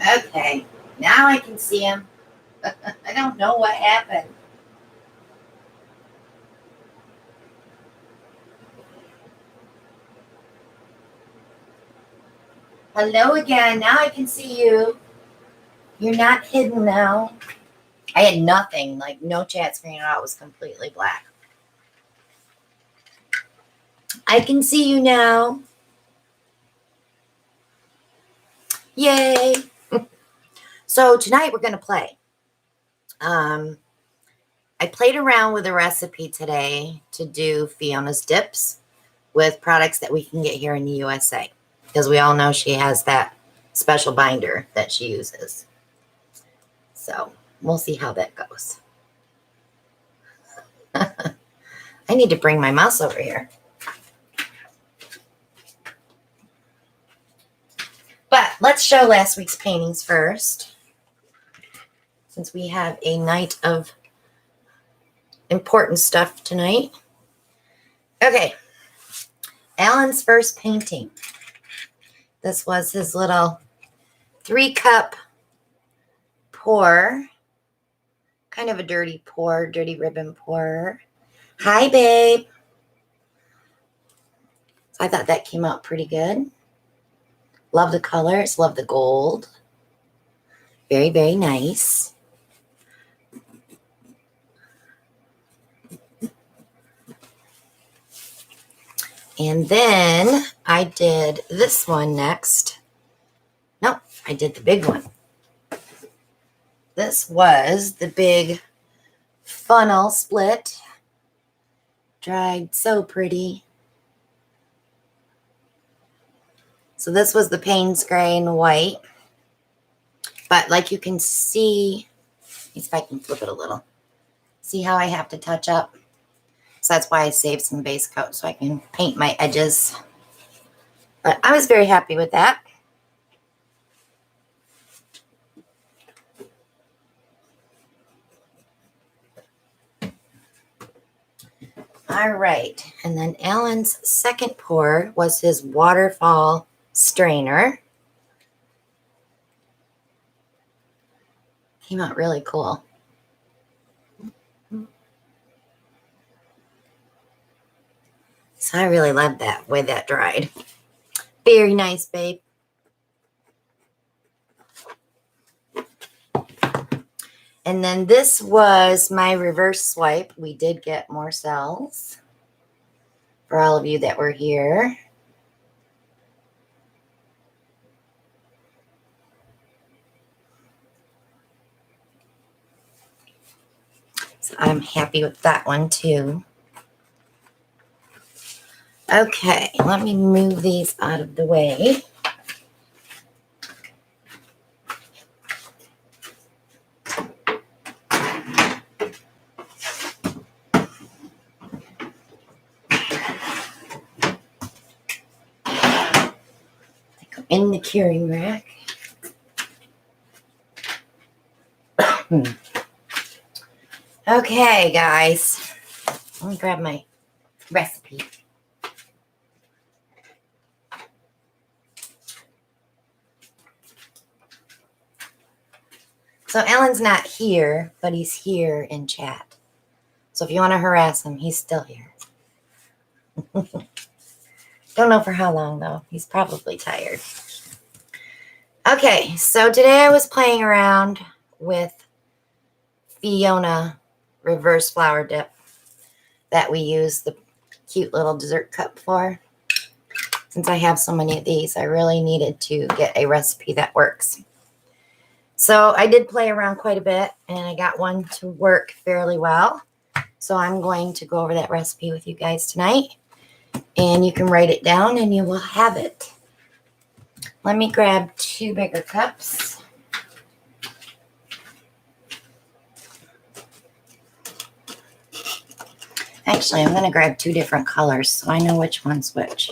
Okay, now I can see him. I don't know what happened. Hello again. Now I can see you. You're not hidden now. I had nothing, like no chat screen at all. It was completely black. I can see you now. Yay. So tonight we're going to play. I played around with a recipe today to do Fiona's dips with products that we can get here in the USA. Because we all know she has that special binder that she uses. So we'll see how that goes. I need to bring my mouse over here. But let's show last week's paintings first, since we have a night of important stuff tonight. Okay, Alan's first painting. This was his little 3-cup pour, kind of a dirty pour, dirty ribbon pour. Hi, babe. So I thought that came out pretty good. Love the colors, love the gold. Very, very nice. And then I did this one next. Nope, I did the big one. This was the big funnel split. Dried so pretty. So this was the Payne's Gray and White. But like you can see, let me see if I can flip it a little. See how I have to touch up? So that's why I saved some base coat so I can paint my edges. But I was very happy with that. All right, and then Alan's second pour was his waterfall strainer. Came out really cool. So I really love that way that dried. Very nice, babe. And then this was my reverse swipe. We did get more cells for all of you that were here. So I'm happy with that one too. Okay, let me move these out of the way. In the curing rack. Okay, guys. Let me grab my recipe. So Alan's not here, but he's here in chat. So if you want to harass him, he's still here. Don't know for how long, though. He's probably tired. Okay, so today I was playing around with Fiona reverse flower dip that we use the cute little dessert cup for. Since I have so many of these, I really needed to get a recipe that works. So I did play around quite a bit, and I got one to work fairly well. So I'm going to go over that recipe with you guys tonight. And you can write it down and you will have it. Let me grab 2 bigger cups. Actually, I'm going to grab 2 different colors so I know which one's which.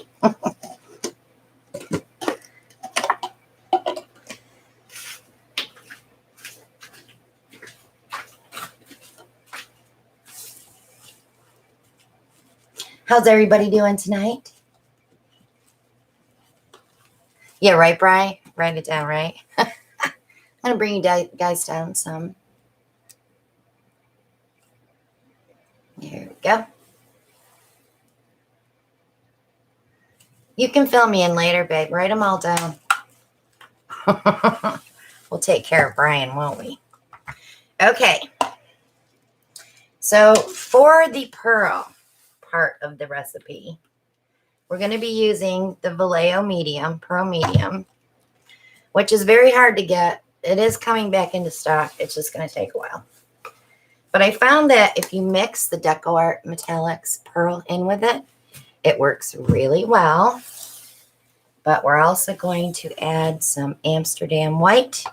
How's everybody doing tonight? Yeah, right, Bri? Write it down, right? I'm going to bring you guys down some. Here we go. You can fill me in later, babe. Write them all down. We'll take care of Brian, won't we? Okay. So for the pearl part of the recipe, we're going to be using the Vallejo medium, pearl medium, which is very hard to get. It is coming back into stock. It's just going to take a while. But I found that if you mix the Deco Art Metallics pearl in with it, it works really well. But we're also going to add some Amsterdam white,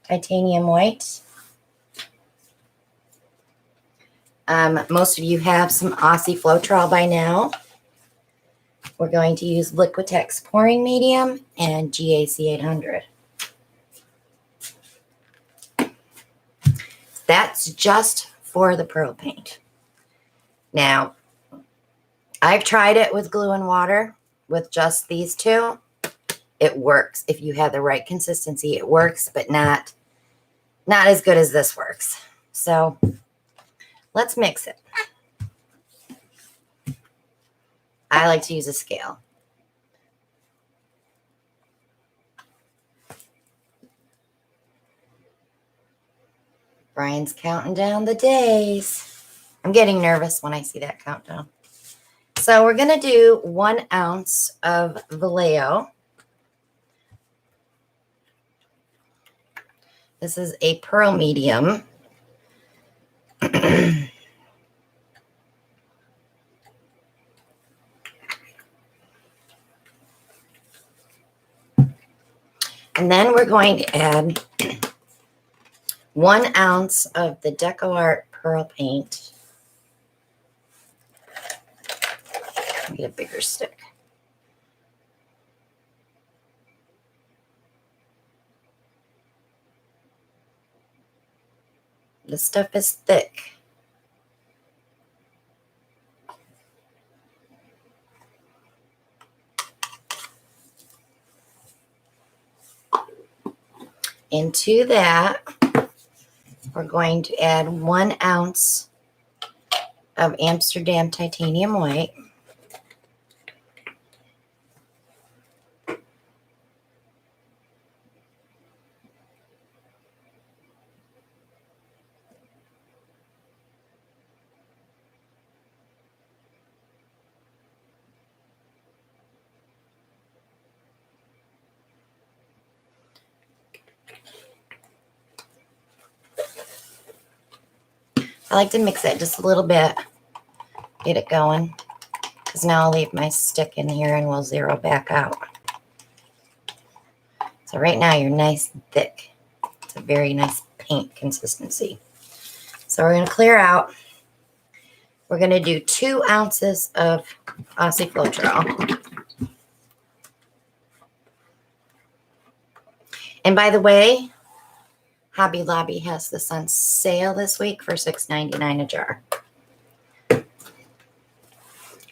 titanium white. Most of you have some Aussie Floetrol by now. We're going to use Liquitex pouring medium and GAC 800. That's just for the pearl paint. Now, I've tried it with glue and water with just these two. It works. If you have the right consistency, it works, but not as good as this works. So let's mix it. I like to use a scale. Brian's counting down the days. I'm getting nervous when I see that countdown. So we're going to do 1 ounce of Vallejo. This is a pearl medium. And then we're going to add 1 ounce of the Deco Art pearl paint. Get a bigger stick. This stuff is thick. Into that, we're going to add 1 ounce of Amsterdam titanium white. I like to mix it just a little bit, get it going, because now I'll leave my stick in here and we'll zero back out. So right now you're nice and thick. It's a very nice paint consistency. So we're going to clear out. We're going to do 2 ounces of Aussie Floetrol. And by the way, Hobby Lobby has this on sale this week for $6.99 a jar.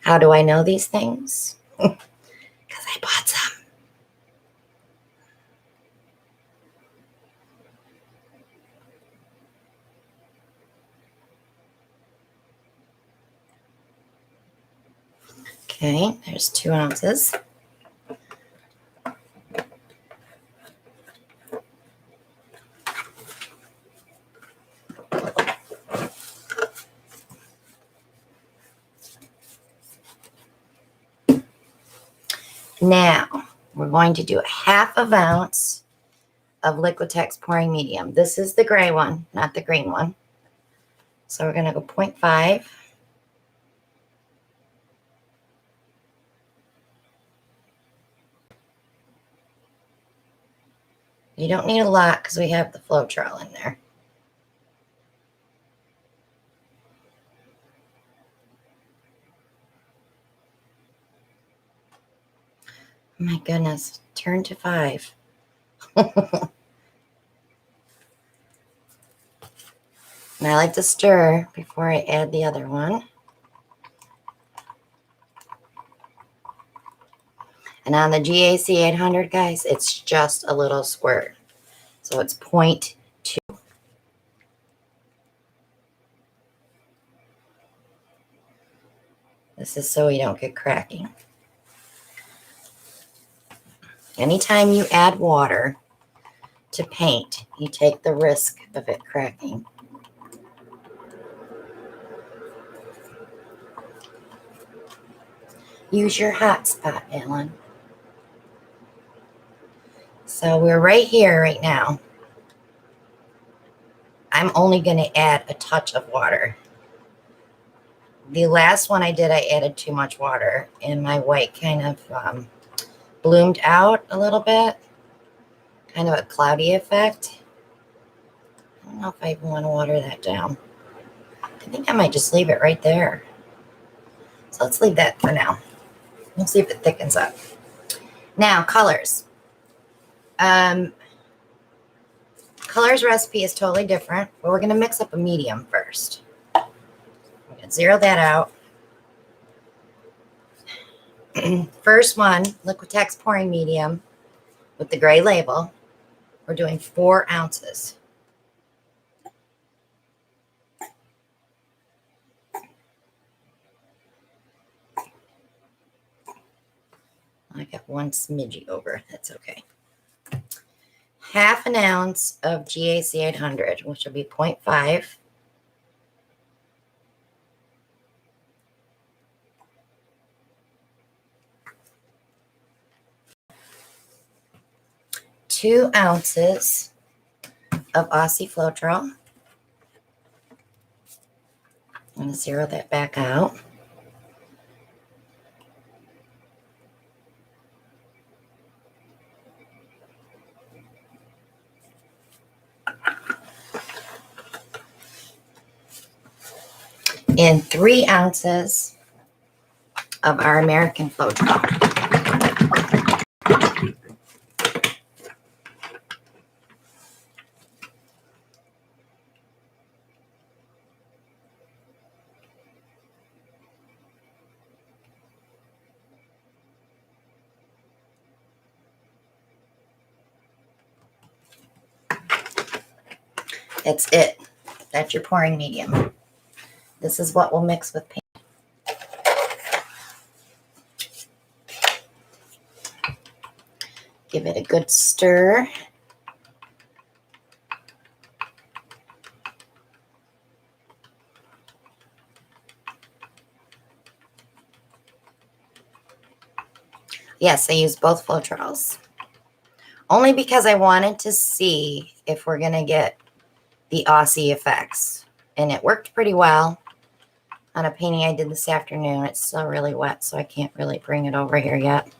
How do I know these things? Because I bought some. Okay, there's 2 ounces. Now, we're going to do a 1/2 ounce of Liquitex pouring medium. This is the gray one, not the green one. So we're going to go 0.5. You don't need a lot because we have the Floetrol in there. Oh my goodness, turn to 5. And I like to stir before I add the other one. And on the GAC 800, guys, it's just a little squirt. So it's 0.2. This is so you don't get cracking. Anytime you add water to paint, you take the risk of it cracking. Use your hot spot, Ellen. So we're right here right now. I'm only going to add a touch of water. The last one I did, I added too much water, and my white kind of bloomed out a little bit. Kind of a cloudy effect. I don't know if I even want to water that down. I think I might just leave it right there. So let's leave that for now. We'll see if it thickens up. Now, colors. Colors recipe is totally different, but we're going to mix up a medium first. I'm going to zero that out. First one, Liquitex pouring medium with the gray label. We're doing 4 ounces. I got one smidgy over. That's okay. Half an ounce of GAC 800, which will be 0.5. Two ounces of Aussie Floetrol. I'm going to zero that back out. And 3 ounces of our American Floetrol. That's it. That's your pouring medium. This is what we'll mix with paint. Give it a good stir. Yes, I used both Floetrols. Only because I wanted to see if we're going to get the Aussie effects. And it worked pretty well on a painting I did this afternoon. It's still really wet, so I can't really bring it over here yet.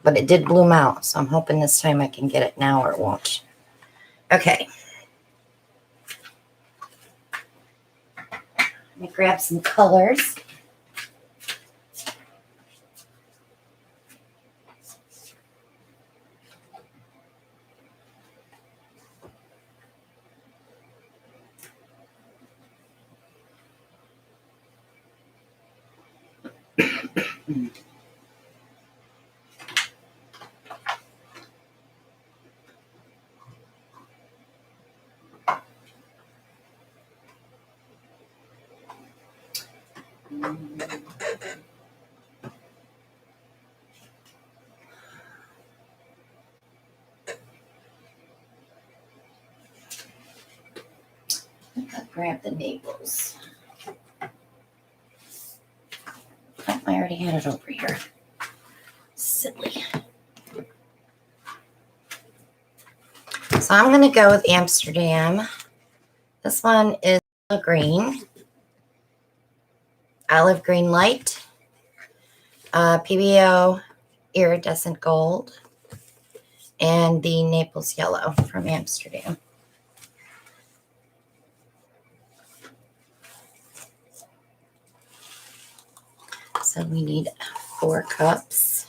But it did bloom out, so I'm hoping this time I can get it now or it won't. Okay. Let me grab some colors. I'll grab the Naples. Oh, I already had it over here. Silly. So I'm going to go with Amsterdam. This one is green. Olive green light. Pbo Iridescent gold. And the Naples Yellow from Amsterdam. So we need 4 cups.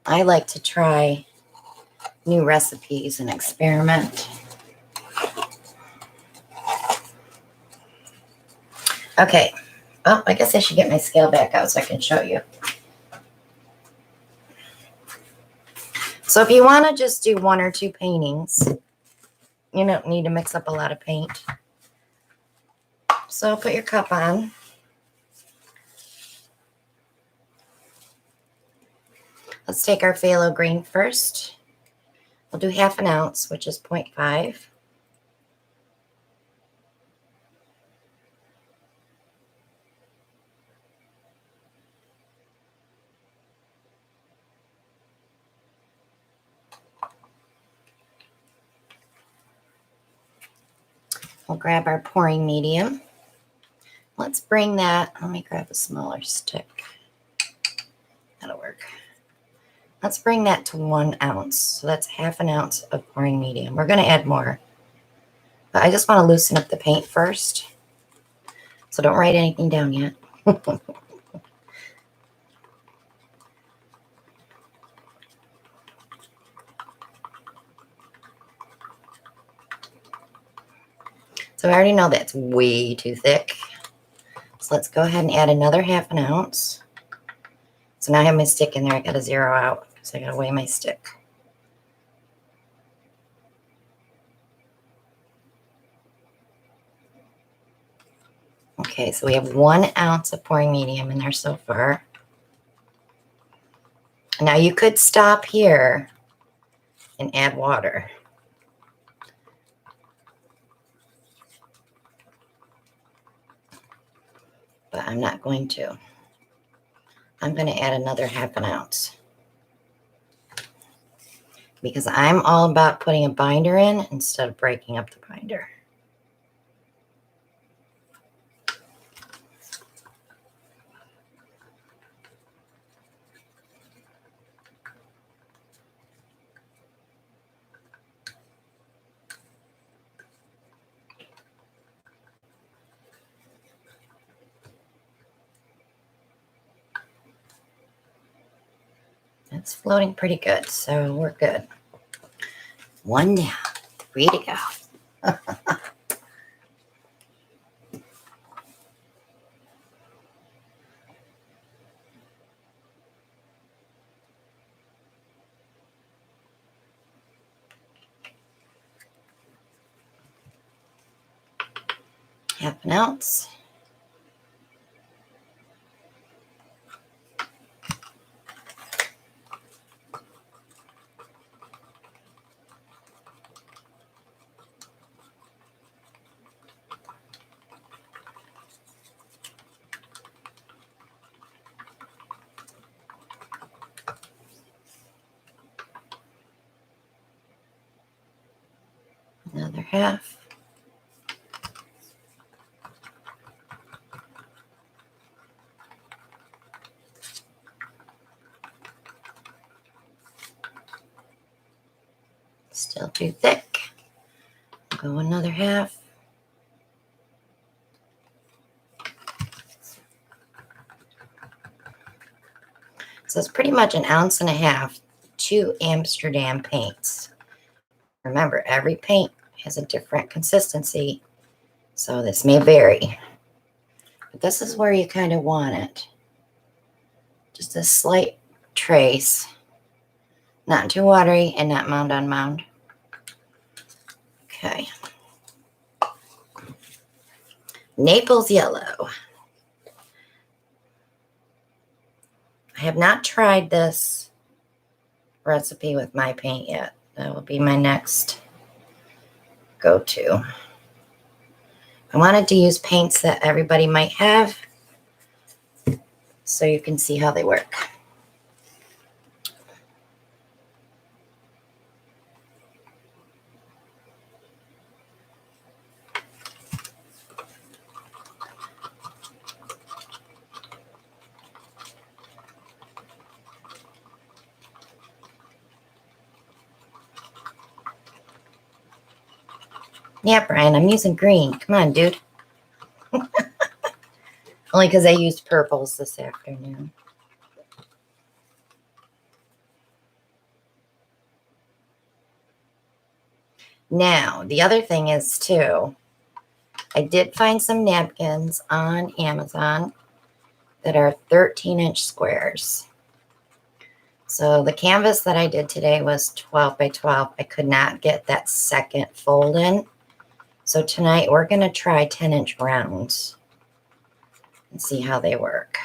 I like to try new recipes and experiment. Okay. Oh, I guess I should get my scale back out so I can show you. So if you want to just do 1 or 2 paintings, you don't need to mix up a lot of paint. So put your cup on. Let's take our phthalo green first. We'll do 1/2 ounce, which is 0.5. We'll grab our pouring medium. Let's bring that, let me grab a smaller stick. That'll work. Let's bring that to 1 ounce. So that's 1/2 ounce of pouring medium. We're going to add more, but I just want to loosen up the paint first. So don't write anything down yet. So I already know that's way too thick. So let's go ahead and add another 1/2 ounce. So now I have my stick in there. I got to zero out because I got to weigh my stick. Okay, so we have 1 ounce of pouring medium in there so far. Now you could stop here and add water. But I'm not going to. I'm going to add another 1/2 ounce. Because I'm all about putting a binder in instead of breaking up the binder. It's floating pretty good, so we're good. 1 down, 3 to go. 1/2 ounce. Another 1/2. Still too thick. Go another 1/2. So it's pretty much 1.5 ounces, 2 Amsterdam paints. Remember, every paint has a different consistency, so this may vary. But this is where you kind of want it. Just a slight trace. Not too watery and not mound on mound. Okay. Naples Yellow. I have not tried this recipe with my paint yet. That will be my next go-to. I wanted to use paints that everybody might have so you can see how they work. Yeah, Brian, I'm using green. Come on, dude. Only because I used purples this afternoon. Now, the other thing is, too, I did find some napkins on Amazon that are 13-inch squares. So the canvas that I did today was 12 by 12. I could not get that second fold in. So tonight we're going to try 10-inch rounds and see how they work.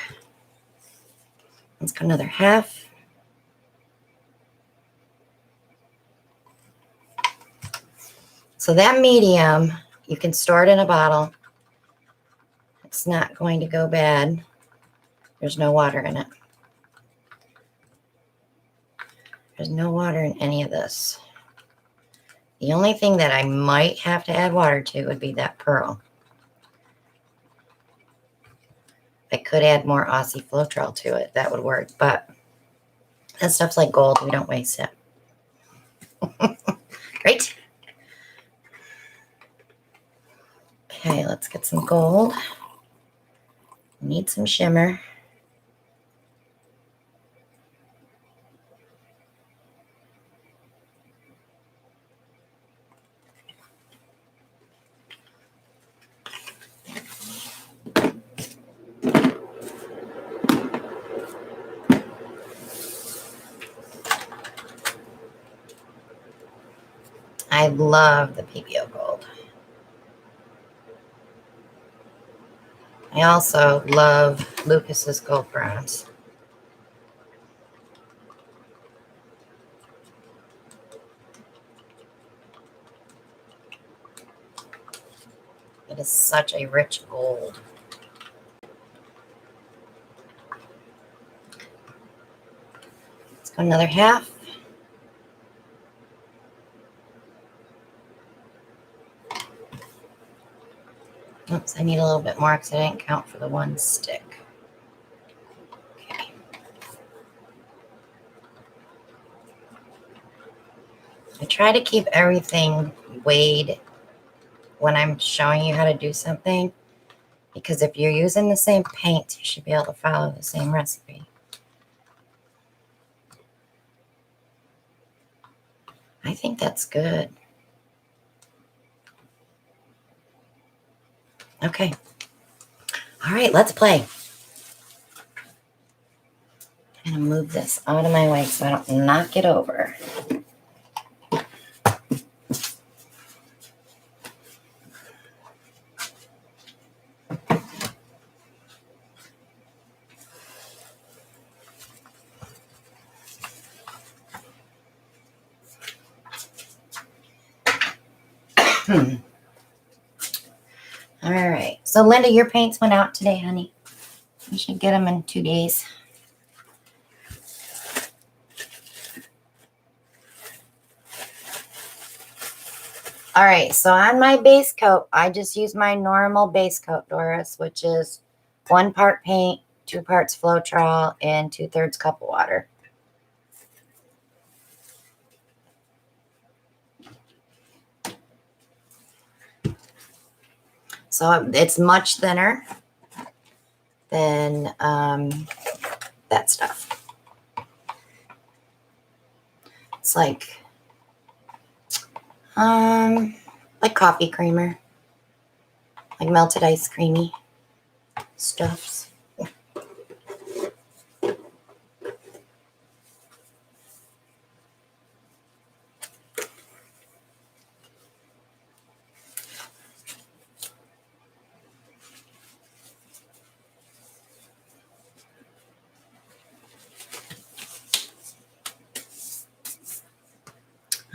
Let's go another half. So that medium, you can store it in a bottle. It's not going to go bad. There's no water in it. There's no water in any of this. The only thing that I might have to add water to would be that pearl. I could add more Aussie Floetrol to it. That would work, but that stuff's like gold. We don't waste it. Great. Okay, let's get some gold. Need some shimmer. I love the Pbo gold. I also love Lucas's gold bronze. It is such a rich gold. Let's go another half. Oops, I need a little bit more because I didn't count for the one stick. Okay. I try to keep everything weighed when I'm showing you how to do something, because if you're using the same paint, you should be able to follow the same recipe. I think that's good. Okay. All right, let's play. I'm going to move this out of my way so I don't knock it over. All right. So, Linda, your paints went out today, honey. You should get them in 2 days. All right. So, on my base coat, I just use my normal base coat, Doris, which is 1 part paint, 2 parts Floetrol, and 2/3 cup of water. So it's much thinner than that stuff. It's like coffee creamer, like melted ice creamy stuffs.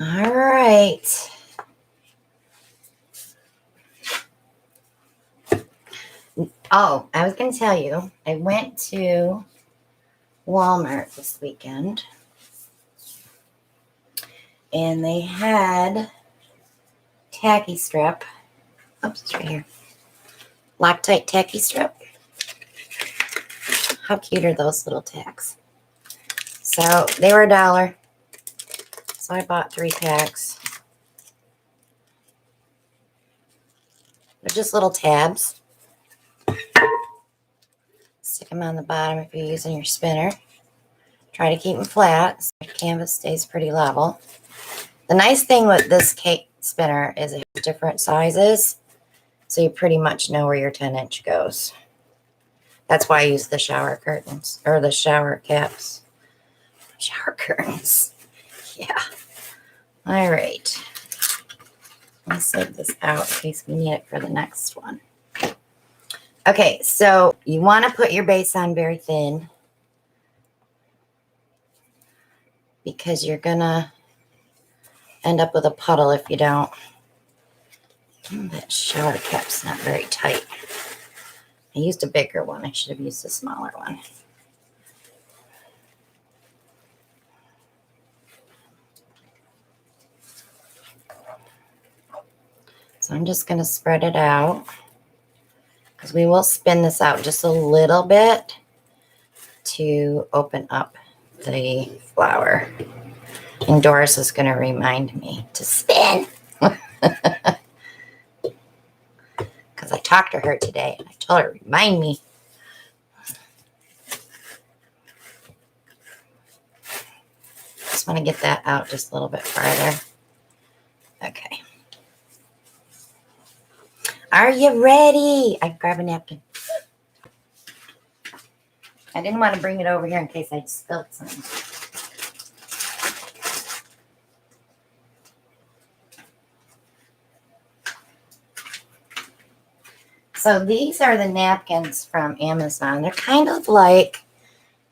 All right. Oh, I was going to tell you, I went to Walmart this weekend and they had tacky strip. Oops, it's right here. Loctite tacky strip. How cute are those little tacks? So they were $1. So I bought 3 packs. They're just little tabs. Stick them on the bottom if you're using your spinner. Try to keep them flat so your canvas stays pretty level. The nice thing with this cake spinner is it has different sizes. So you pretty much know where your 10-inch goes. That's why I use the shower curtains, or the shower caps. Shower curtains. Yeah. All right. Let's save this out in case we need it for the next one. Okay, so you want to put your base on very thin because you're going to end up with a puddle if you don't. That shower cap's not very tight. I used a bigger one. I should have used a smaller one. So I'm just going to spread it out because we will spin this out just a little bit to open up the flower. And Doris is going to remind me to spin. Because I talked to her today and I told her, remind me. Just want to get that out just a little bit farther. Okay. Are you ready? I grab a napkin. I didn't want to bring it over here in case I spilled something. So these are the napkins from Amazon. They're kind of like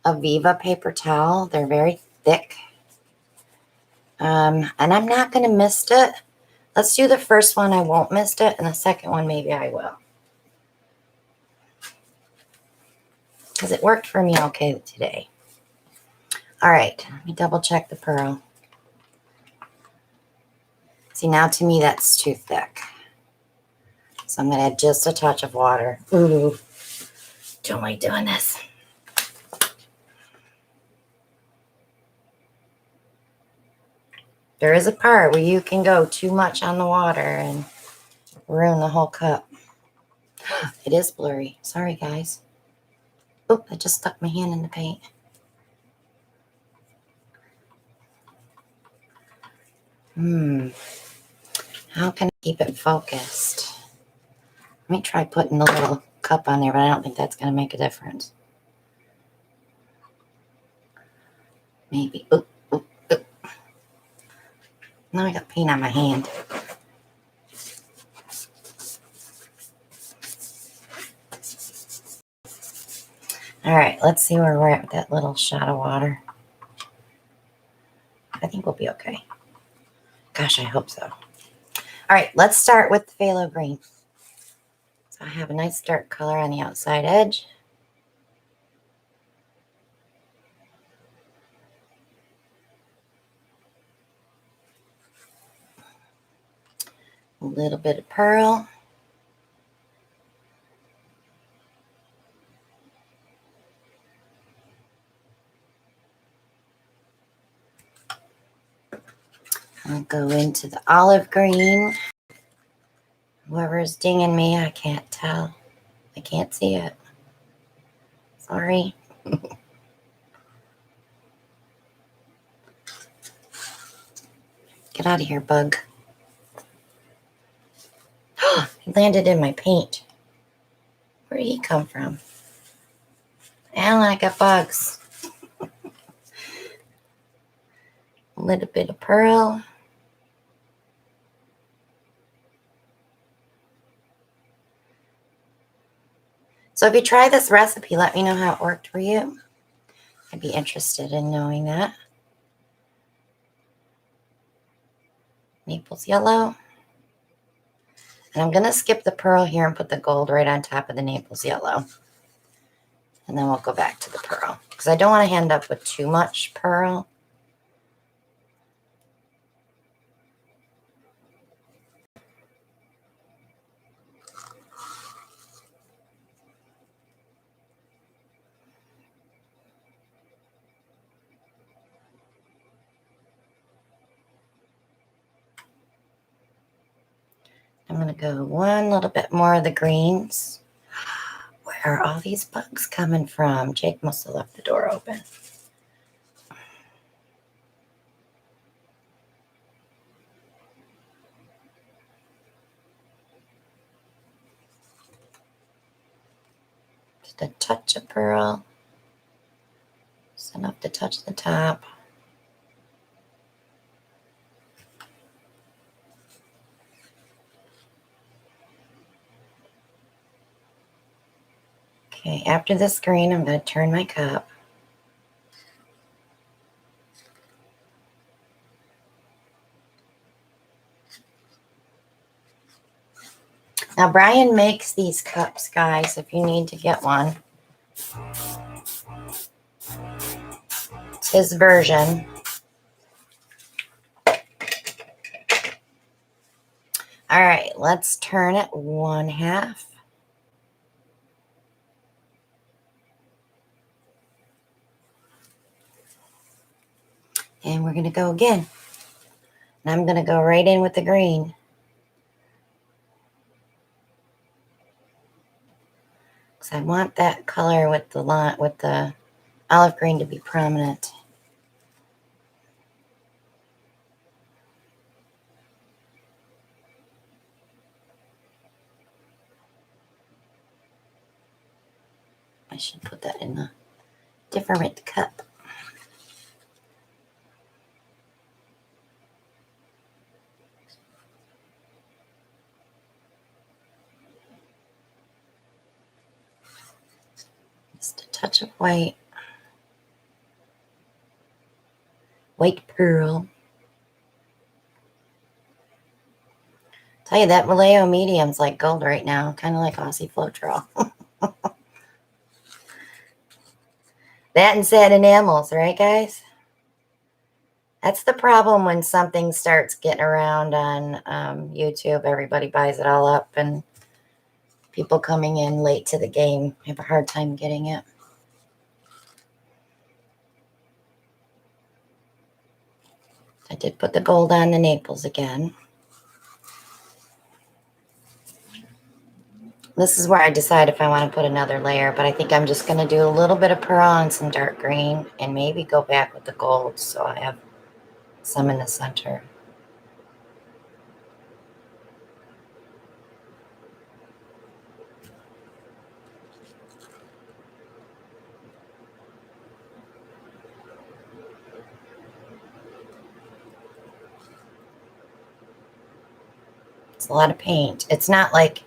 a Viva paper towel. They're very thick. And I'm not going to mist it. Let's do the first one. I won't mist it. And the second one, maybe I will. Because it worked for me okay today. All right. Let me double check the pearl. See, now to me, that's too thick. So I'm going to add just a touch of water. Ooh. Don't like doing this. There is a part where you can go too much on the water and ruin the whole cup. It is blurry. Sorry, guys. Oh, I just stuck my hand in the paint. How can I keep it focused? Let me try putting the little cup on there, but I don't think that's going to make a difference. Maybe. Oop, oop, oop. Now I got paint on my hand. All right, let's see where we're at with that little shot of water. I think we'll be okay. Gosh, I hope so. All right, let's start with the phthalo green. So I have a nice dark color on the outside edge. A little bit of pearl. I'll go into the olive green. Whoever's dinging me, I can't tell. I can't see it. Sorry. Get out of here, bug. He landed in my paint. Where did he come from? Alan, I got bugs. A little bit of pearl. So if you try this recipe, let me know how it worked for you. I'd be interested in knowing that. Naples Yellow. And I'm going to skip the pearl here and put the gold right on top of the Naples Yellow. And then we'll go back to the pearl. Because I don't want to end up with too much pearl. I'm going to go one little bit more of the greens. Where are all these bugs coming from? Jake must have left the door open. a touch of pearl. Just enough to touch the top. Okay, after this green, I'm going to turn my cup. Now, Brian makes these cups, guys, if you need to get one. It's his version. All right, let's turn it 1/2. And we're going to go again. And I'm going to go right in with the green. Because I want that color with the olive green to be prominent. I should put that in a different cup. Just a touch of white. White pearl. Tell you that Vallejo medium's like gold right now, kind of like Aussie Floetrol. That and satin enamels, right, guys? That's the problem when something starts getting around on YouTube. Everybody buys it all up, and people coming in late to the game have a hard time getting it. I did put the gold on the Naples again. This is where I decide if I want to put another layer, but I think I'm just going to do a little bit of pearl and some dark green and maybe go back with the gold so I have some in the center. It's a lot of paint. It's not like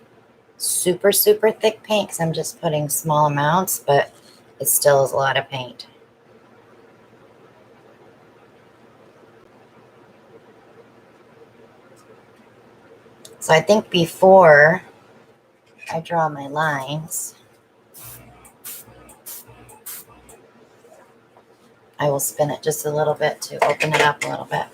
super, super thick paint because I'm just putting small amounts, but it still is a lot of paint. So I think before I draw my lines, I will spin it just a little bit to open it up a little bit.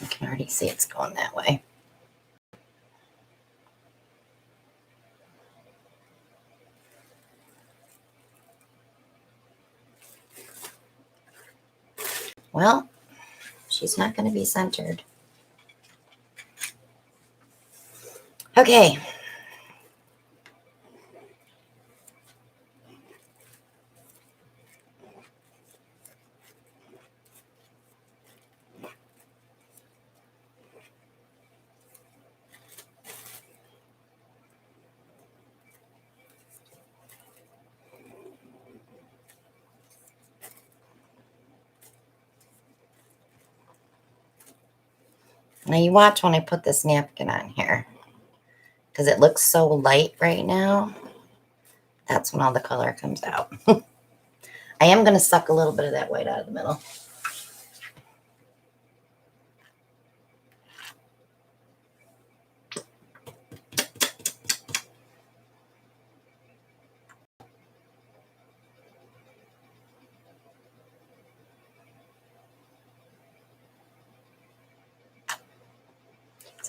You can already see it's going that way. Well, she's not going to be centered. Okay. Now you watch when I put this napkin on here, because it looks so light right now. That's when all the color comes out. I am going to suck a little bit of that white out of the middle.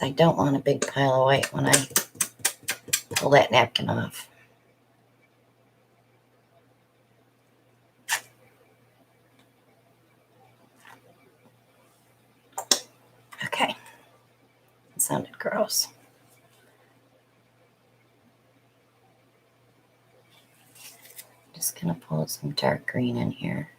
I don't want a big pile of white when I pull that napkin off. Okay, it sounded gross. Just gonna pull some dark green in here.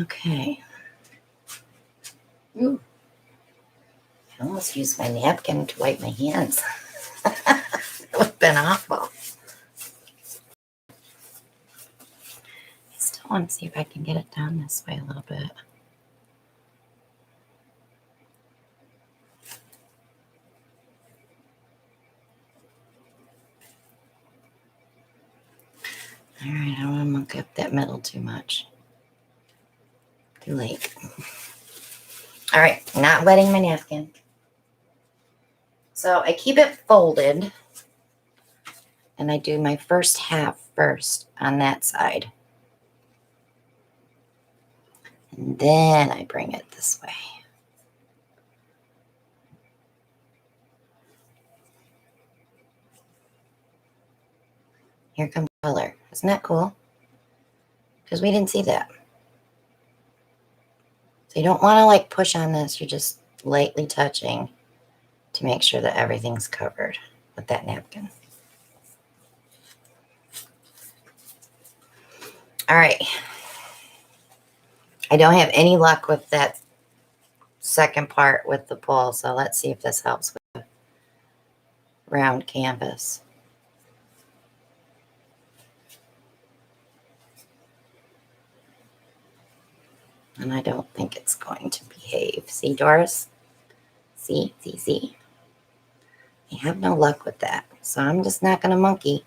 Okay. Ooh. I almost used my napkin to wipe my hands. That would have been awful. I still want to see if I can get it down this way a little bit. All right, I don't want to muck up that middle too much. Too late. All right, not wetting my napkin. So I keep it folded, and I do my first half first on that side. And then I bring it this way. Here comes color. Isn't that cool? Because we didn't see that. So you don't want to like push on this. You're just lightly touching to make sure that everything's covered with that napkin. All right. I don't have any luck with that second part with the pull, so let's see if this helps with the round canvas. And I don't think it's going to behave. See, Doris? See? I have no luck with that, so I'm just not going to monkey.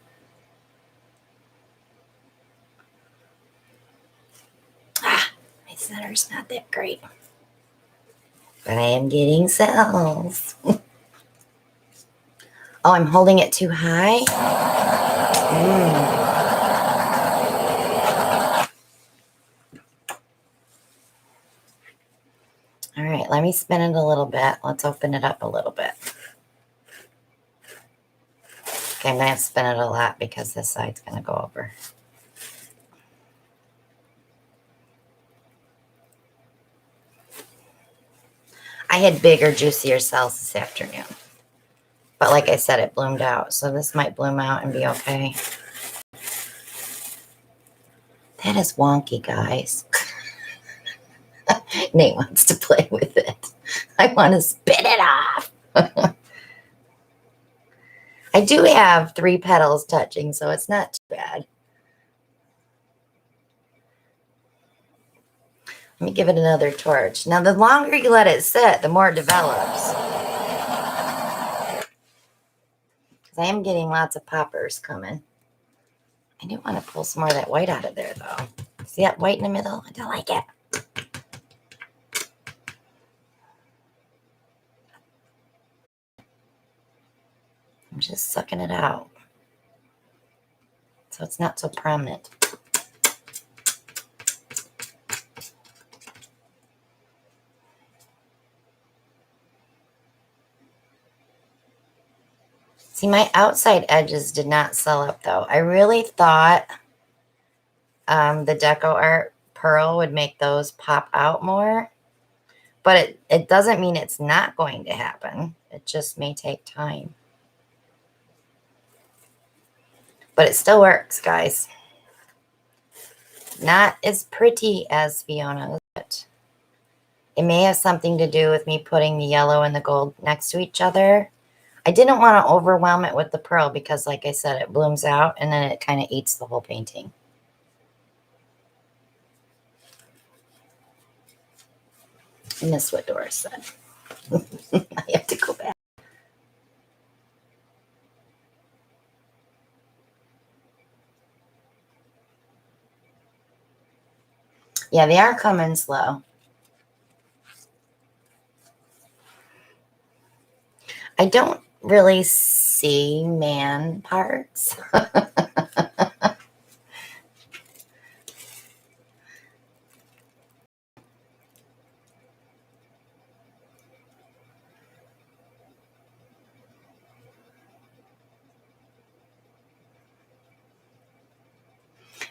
Ah, my center's not that great. But I am getting cells. Oh, I'm holding it too high? All right, let me spin it a little bit. Let's open it up a little bit. Okay, I'm going to spin it a lot because this side's going to go over. I had bigger, juicier cells this afternoon. But like I said, it bloomed out. So this might bloom out and be okay. That is wonky, guys. Nate wants to play with it. I want to spit it off. I do have 3 petals touching, so it's not too bad. Let me give it another torch. Now, the longer you let it sit, the more it develops. Because I am getting lots of poppers coming. I do want to pull some more of that white out of there, though. See that white in the middle? I don't like it. I'm just sucking it out. So it's not so prominent. See, my outside edges did not sell up, though. I really thought the Deco Art Pearl would make those pop out more. But it doesn't mean it's not going to happen. It just may take time. But it still works, guys. Not as pretty as Fiona's, but it may have something to do with me putting the yellow and the gold next to each other. I didn't want to overwhelm it with the pearl because, like I said, it blooms out and then it kind of eats the whole painting. I missed what Doris said. I have to go back. Yeah, they are coming slow. I don't really see man parts.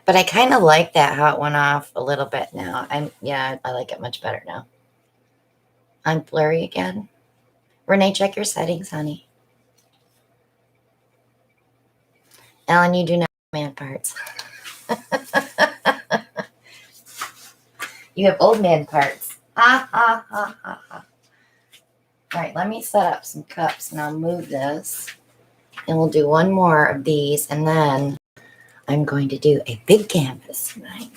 But I kind of like that, how it went off a little bit now. Yeah, I like it much better now. I'm blurry again. Renee, check your settings, honey. Ellen, you do not have man parts. You have old man parts. Ha, ha, ha, ha, ha. All right, let me set up some cups and I'll move this. And we'll do one more of these, and then I'm going to do a big canvas tonight.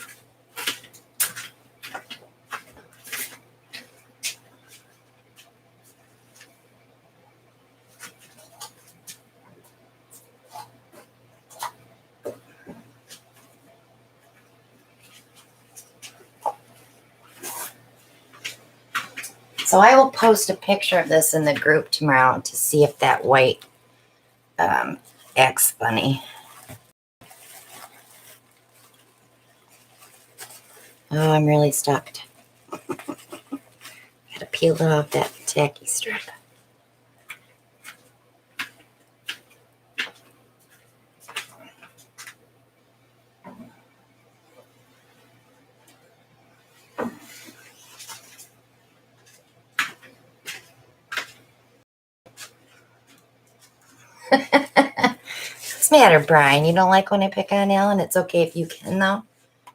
So I will post a picture of this in the group tomorrow to see if that white acts funny. Oh, I'm really stuck. Gotta peel it off that tacky strip. What's the matter, Brian? You don't like when I pick on Alan? It's okay if you can, though.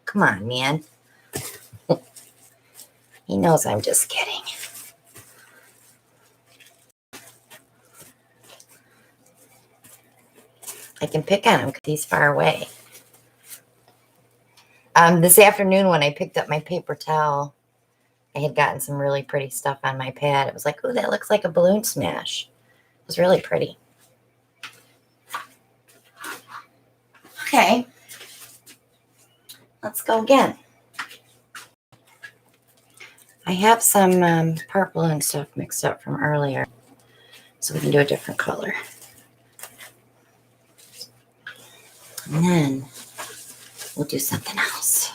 Come on, man. He knows I'm just kidding. I can pick on him because he's far away. This afternoon when I picked up my paper towel, I had gotten some really pretty stuff on my pad. It was like, oh, that looks like a balloon smash. It was really pretty. Okay. Let's go again. I have some purple and stuff mixed up from earlier, so we can do a different color. And then we'll do something else.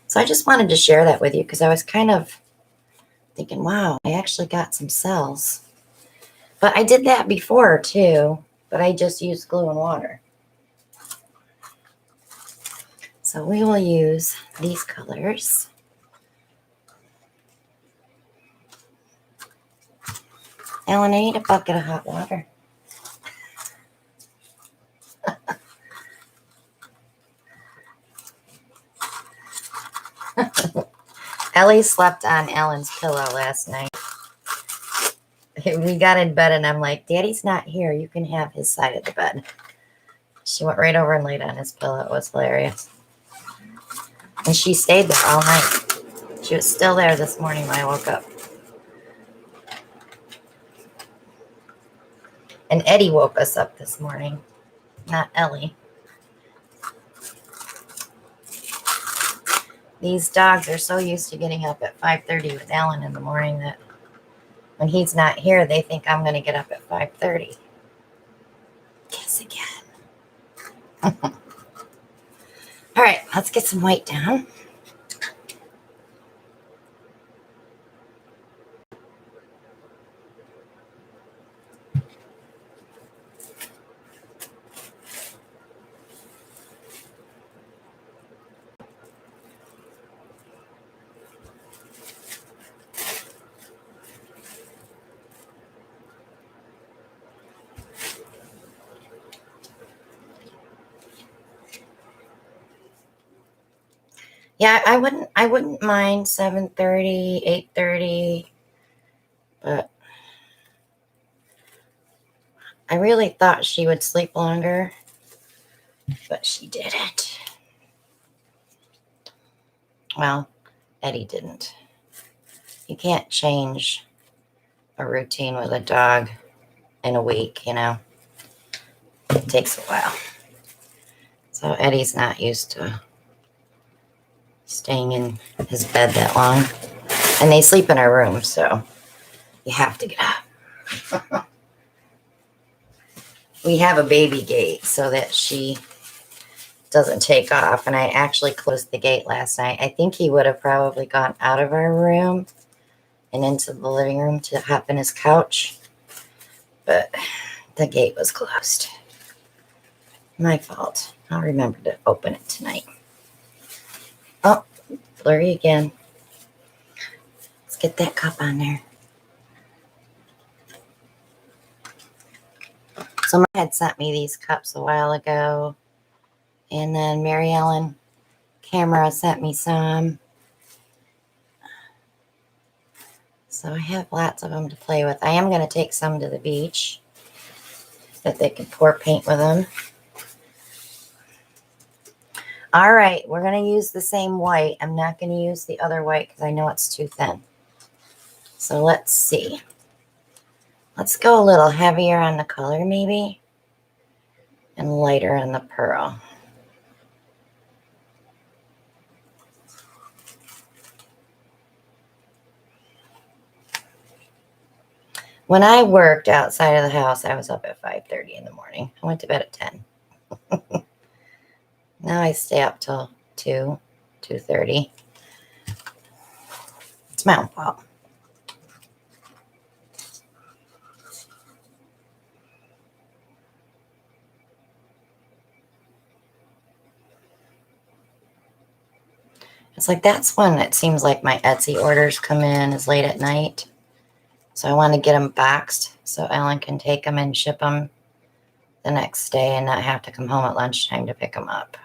So I just wanted to share that with you because I was kind of thinking, wow, I actually got some cells. But I did that before too, but I just used glue and water. So we will use these colors. Alan, I need a bucket of hot water. Ellie slept on Alan's pillow last night. We got in bed and I'm like, Daddy's not here. You can have his side of the bed. She went right over and laid on his pillow. It was hilarious. And she stayed there all night. She was still there this morning when I woke up. And Eddie woke us up this morning, not Ellie. These dogs are so used to getting up at 5:30 with Alan in the morning that when he's not here, they think I'm going to get up at 5:30. Kiss again. All right, let's get some white down. Yeah, I wouldn't mind 7:30, 8:30, but I really thought she would sleep longer, but she didn't. Well, Eddie didn't. You can't change a routine with a dog in a week, you know. It takes a while. So Eddie's not used to staying in his bed that long. And they sleep in our room, so you have to get up. We have a baby gate so that she doesn't take off. And I actually closed the gate last night. I think he would have probably gone out of our room and into the living room to hop in his couch. But the gate was closed. My fault. I'll remember to open it tonight. Oh, blurry again. Let's get that cup on there. Someone had sent me these cups a while ago. And then Mary Ellen camera sent me some. So I have lots of them to play with. I am going to take some to the beach that they can pour paint with them. All right, we're going to use the same white. I'm not going to use the other white because I know it's too thin. So let's see. Let's go a little heavier on the color maybe and lighter on the pearl. When I worked outside of the house, I was up at 5:30 in the morning. I went to bed at 10. Now I stay up till 2, 2:30. It's my own fault. It's like that's when it seems like my Etsy orders come in is late at night. So I want to get them boxed so Ellen can take them and ship them the next day and not have to come home at lunchtime to pick them up.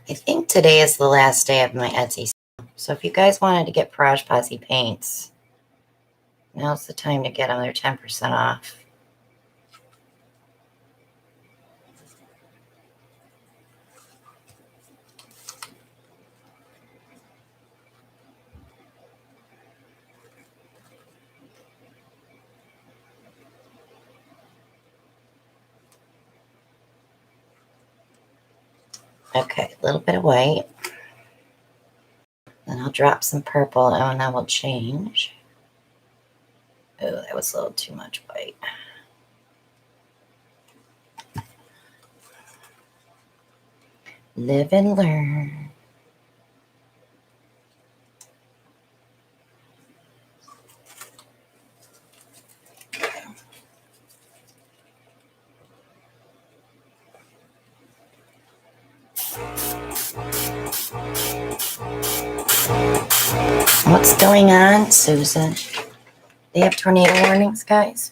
I think today is the last day of my Etsy sale. So if you guys wanted to get Garage Posse paints, now's the time to get them. They're 10% off. Okay, a little bit of white. Then I'll drop some purple and I will change. Oh, that was a little too much white. Live and learn. What's going on, Susan? They have tornado warnings, guys?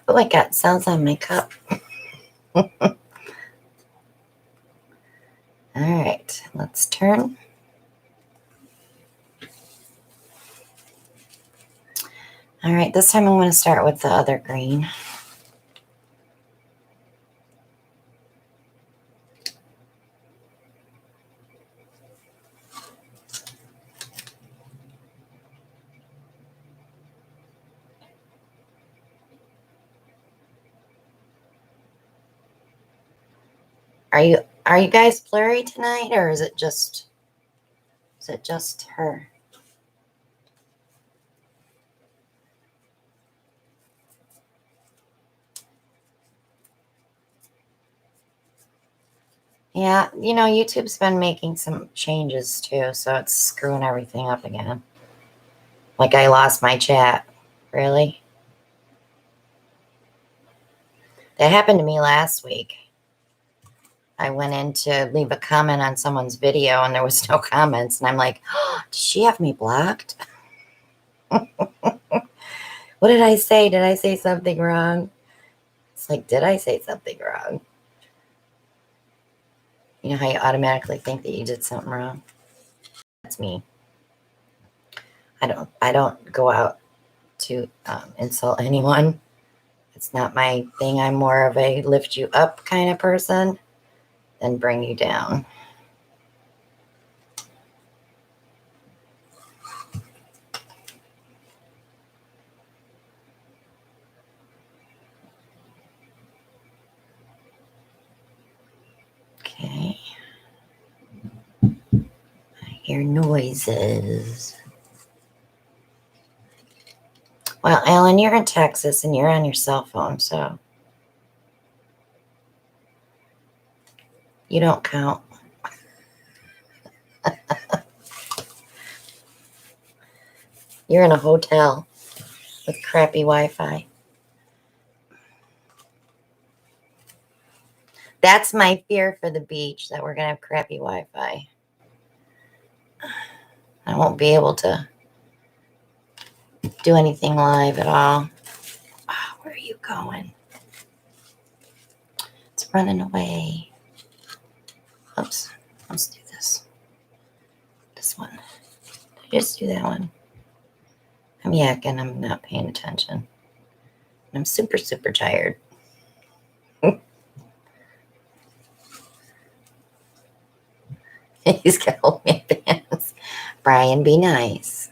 Oh, I got cells on my cup. All right, let's turn. All right, this time I'm going to start with the other green. Are you guys blurry tonight, or is it just her? Yeah, you know, YouTube's been making some changes too, so it's screwing everything up again. Like I lost my chat. Really? That happened to me last week. I went in to leave a comment on someone's video and there was no comments. And I'm like, oh, does she have me blocked? What did I say? Did I say something wrong? It's like, did I say something wrong? You know how you automatically think that you did something wrong? That's me. I don't go out to insult anyone. It's not my thing. I'm more of a lift you up kind of person than bring you down. Okay. I hear noises. Well, Ellen, you're in Texas and you're on your cell phone, so you don't count. You're in a hotel. with crappy Wi-Fi. That's my fear for the beach, that we're going to have crappy Wi-Fi. I won't be able to do anything live at all. Oh, where are you going? It's running away. Oops. Let's do this. This one. Did I just do that one? I'm yakking. I'm not paying attention. I'm super, super tired. He's going to hold me in hands. Brian, be nice.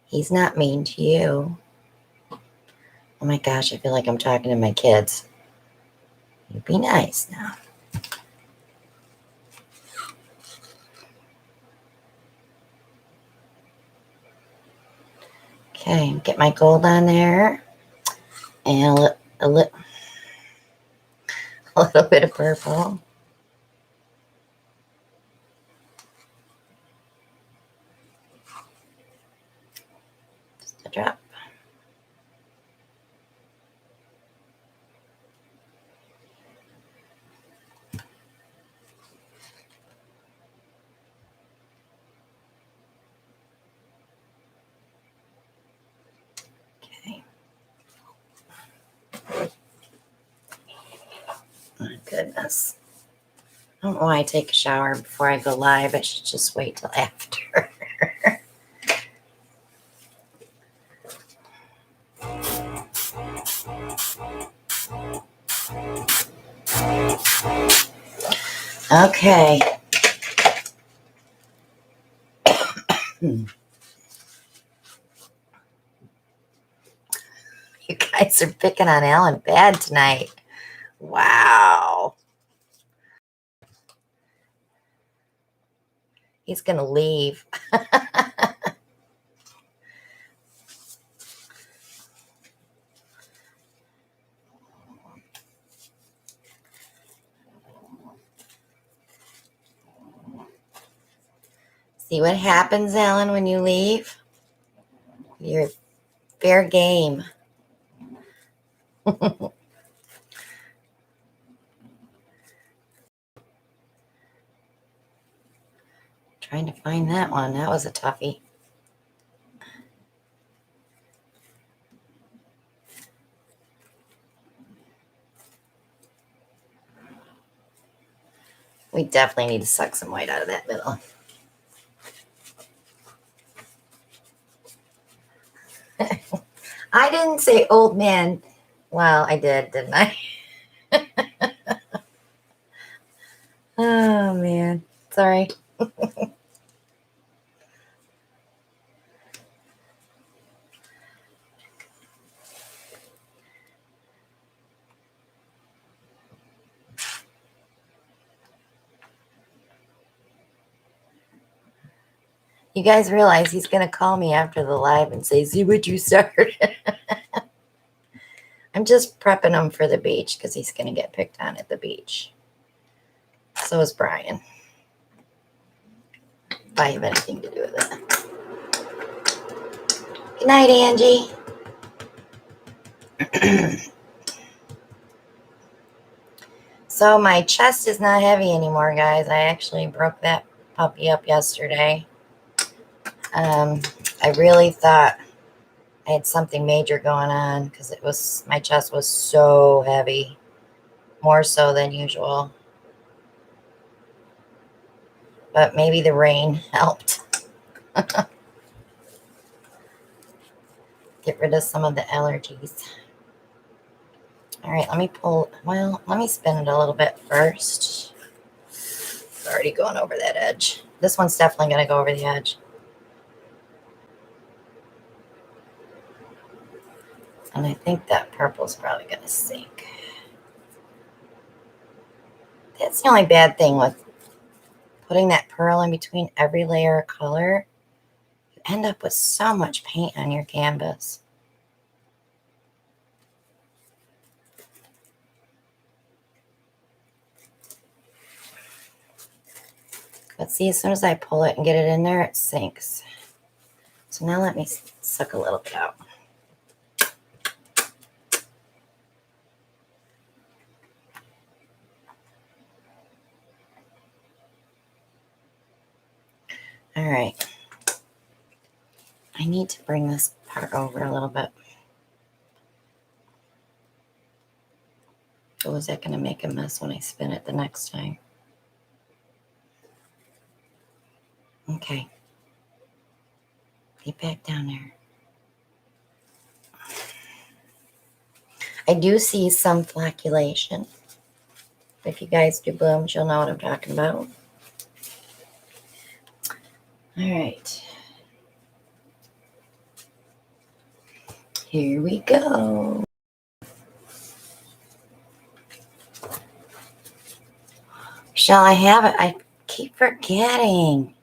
He's not mean to you. Oh my gosh, I feel like I'm talking to my kids. You be nice now. Okay, get my gold on there. And a little bit of purple. Just a drop. Okay. Oh, goodness. I don't know why I take a shower before I go live. I should just wait till after. Okay. You guys are picking on Alan bad tonight. Wow. He's going to leave. See what happens, Alan, when you leave? You're fair game. Trying to find that one. That was a toughie. We definitely need to suck some white out of that middle. I didn't say old man. Well, I did, didn't I? Oh, man. Sorry. You guys realize he's going to call me after the live and say, see what you started. I'm just prepping him for the beach because he's going to get picked on at the beach. So is Brian. If I have anything to do with it. Good night, Angie. So my chest is not heavy anymore, guys. I actually broke that puppy up yesterday. I really thought I had something major going on because my chest was so heavy, more so than usual. But maybe the rain helped. Get rid of some of the allergies. All right, let me spin it a little bit first. It's already going over that edge. This one's definitely going to go over the edge. And I think that purple's probably going to sink. That's the only bad thing with putting that pearl in between every layer of color. You end up with so much paint on your canvas. But see, as soon as I pull it and get it in there, it sinks. So now let me suck a little bit out. All right. I need to bring this part over a little bit. Oh, is that going to make a mess when I spin it the next time? Okay. Get back down there. I do see some flocculation. If you guys do blooms, you'll know what I'm talking about. All right. Here we go. Shall I have it? I keep forgetting.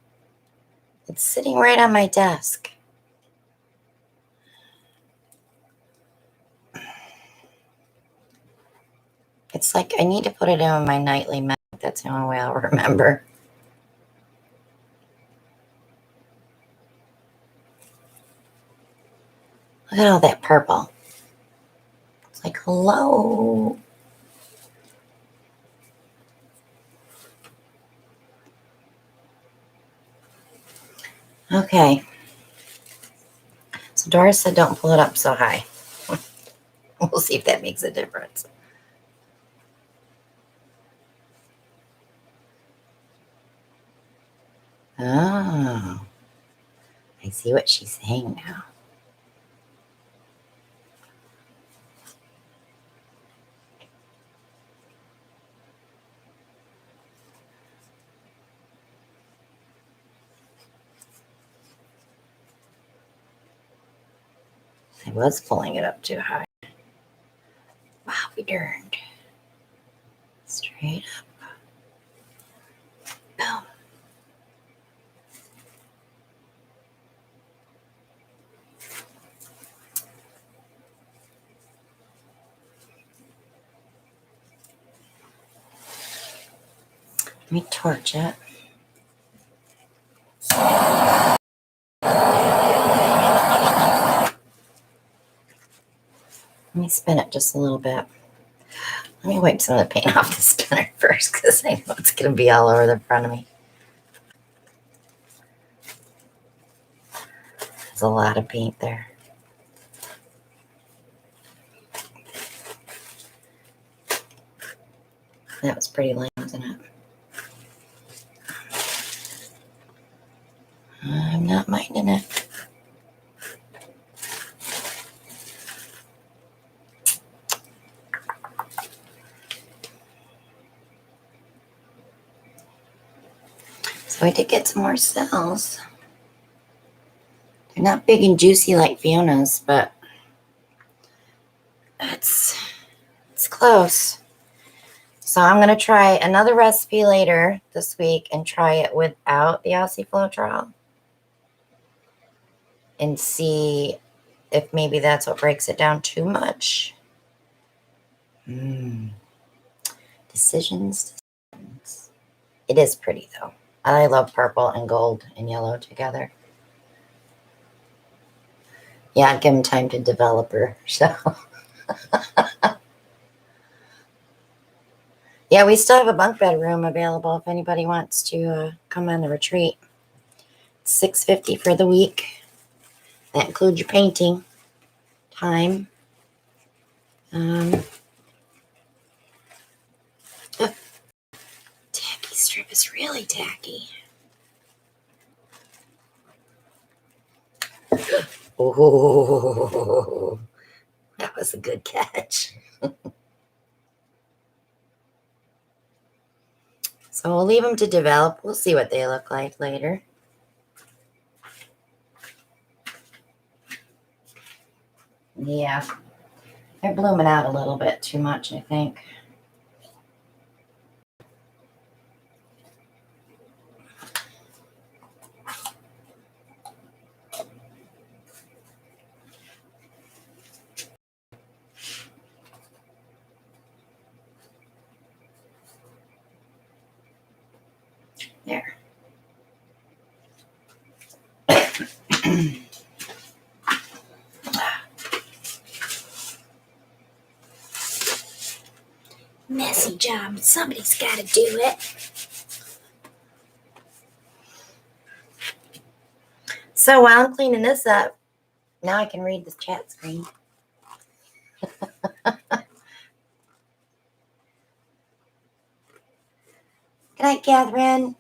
It's sitting right on my desk. It's like I need to put it in my nightly map. That's the only way I'll remember. Look at all that purple. It's like, hello. Okay. So Doris said don't pull it up so high. We'll see if that makes a difference. Oh, I see what she's saying now. I was pulling it up too high. Wow, we turned. Straight up. Boom. Let me torch it. Let me spin it just a little bit. Let me wipe some of the paint off the spinner first because I know it's going to be all over the front of me. There's a lot of paint there. That was pretty lame, wasn't it? I'm not minding it. So I did get some more cells. They're not big and juicy like Fiona's, but it's close. So I'm going to try another recipe later this week and try it without the oxyflotrol and see if maybe that's what breaks it down too much. Decisions. It is pretty though. I love purple and gold and yellow together. Yeah, give them time to develop her. So, yeah, we still have a bunk bed room available if anybody wants to come on the retreat. It's $6.50 for the week. That includes your painting time. The tacky strip is really tacky. Oh, that was a good catch. So we'll leave them to develop. We'll see what they look like later. Yeah, they're blooming out a little bit too much, I think. There. Messy job. Somebody's got to do it. So while I'm cleaning this up, now I can read the chat screen. Good night, Catherine.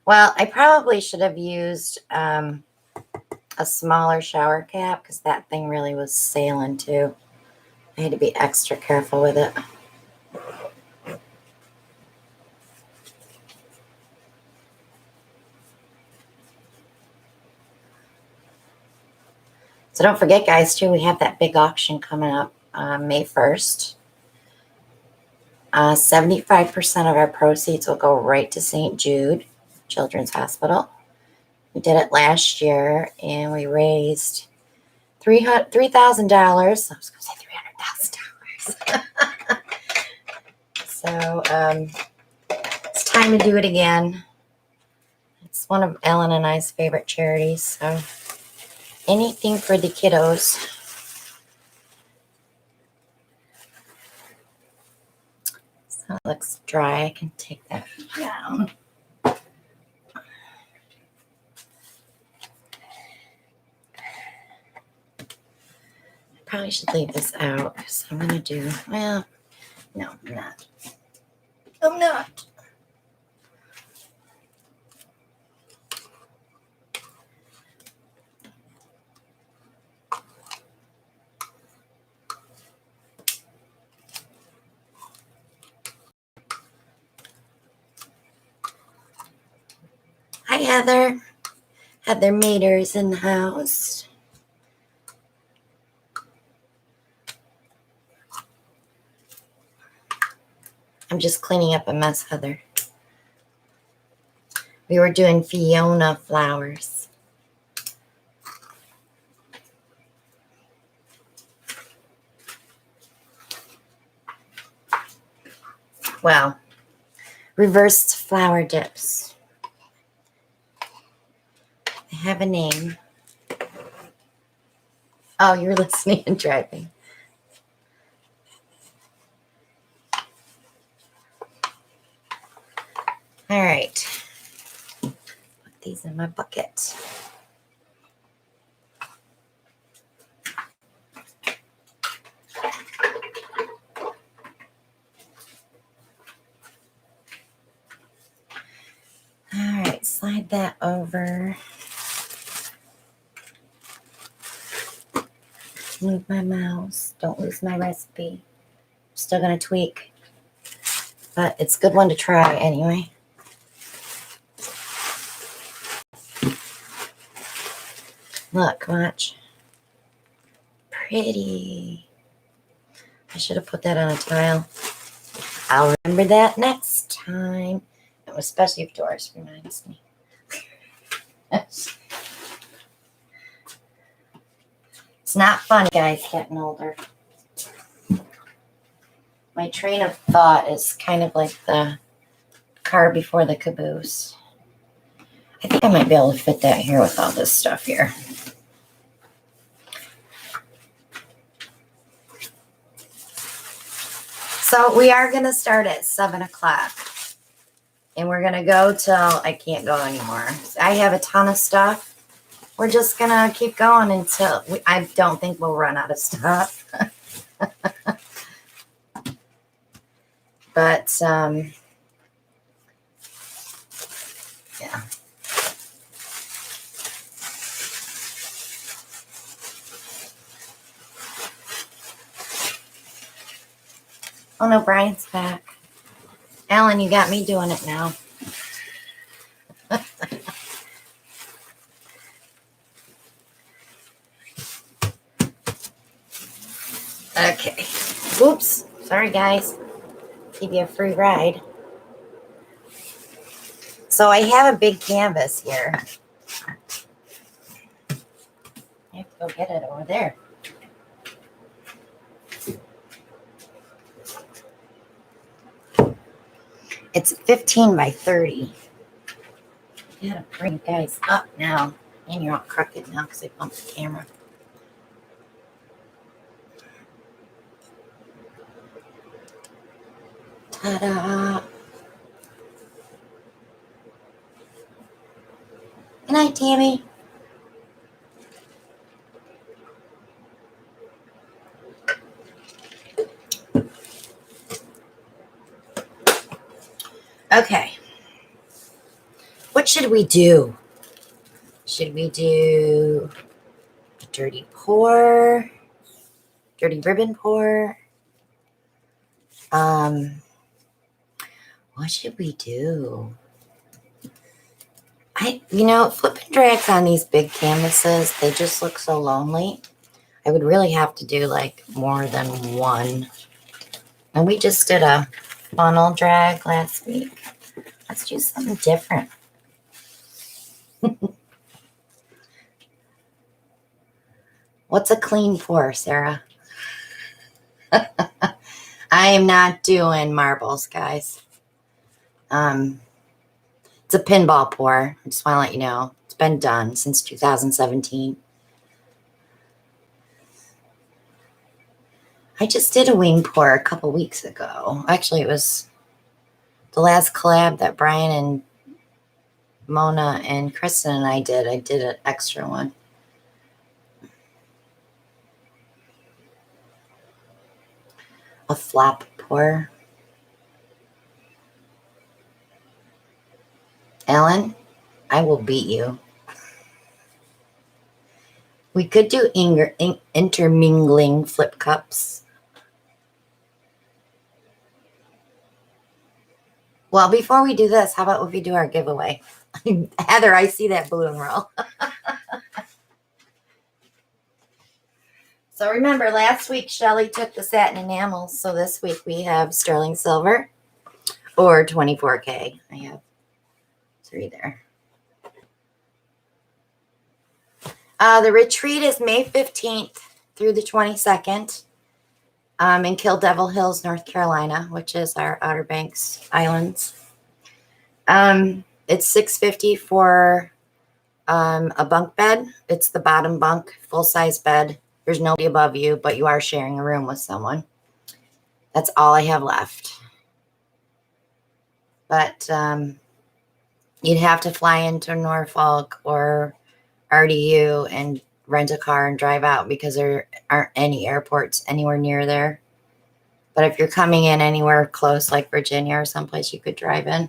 Well, I probably should have used a smaller shower cap because that thing really was sailing too. I had to be extra careful with it. So don't forget, guys, too, we have that big auction coming up May 1st. 75% of our proceeds will go right to St. Jude Children's Hospital. We did it last year, and we raised $3,000. I was going to say $300,000. So it's time to do it again. It's one of Ellen and I's favorite charities. So anything for the kiddos. So it looks dry. I can take that down. Probably should leave this out because I'm going to do, well, no, I'm not. I'm not. Hi, Heather. Heather Mater's in the house. I'm just cleaning up a mess, Heather. We were doing Fiona flowers. Well, reversed flower dips. They have a name. Oh, you're listening and driving. All right. Put these in my bucket. All right, slide that over. Move my mouse. Don't lose my recipe. Still going to tweak. But it's a good one to try anyway. Look, watch. Pretty. I should have put that on a tile. I'll remember that next time. Especially if Doris reminds me. It's not fun, guys, getting older. My train of thought is kind of like the car before the caboose. I think I might be able to fit that here with all this stuff here. So we are going to start at 7 o'clock. And we're going to go till I can't go anymore. I have a ton of stuff. We're just going to keep going until I don't think we'll run out of stuff. But, yeah. Oh, no, Brian's back. Alan, you got me doing it now. Okay. Oops. Sorry, guys. Give you a free ride. So I have a big canvas here. I have to go get it over there. It's 15 by 30. You gotta bring you guys up now. And you're all crooked now because I bumped the camera. Ta-da! Good night, Tammy. Okay. What should we do? Should we do a dirty pour? Dirty ribbon pour? What should we do? Flipping drags on these big canvases, they just look so lonely. I would really have to do like more than one. And we just did a funnel drag last week. Let's do something different. What's a clean pour, Sarah? I am not doing marbles, guys. It's a pinball pour. I just want to let you know. It's been done since 2017. I just did a wing pour a couple weeks ago. Actually, it was the last collab that Brian and Mona and Kristen and I did. I did an extra one. A flop pour. Ellen, I will beat you. We could do intermingling flip cups. Well, before we do this, how about if we do our giveaway? Heather, I see that balloon roll. So remember, last week Shelly took the satin enamels. So this week we have sterling silver or 24K. I have 3 there. The retreat is May 15th through the 22nd in Kill Devil Hills, North Carolina, which is our Outer Banks Islands. It's $650 for a bunk bed. It's the bottom bunk, full-size bed. There's nobody above you, but you are sharing a room with someone. That's all I have left. But you'd have to fly into Norfolk or RDU and rent a car and drive out because there aren't any airports anywhere near there. But if you're coming in anywhere close, like Virginia or someplace, you could drive in.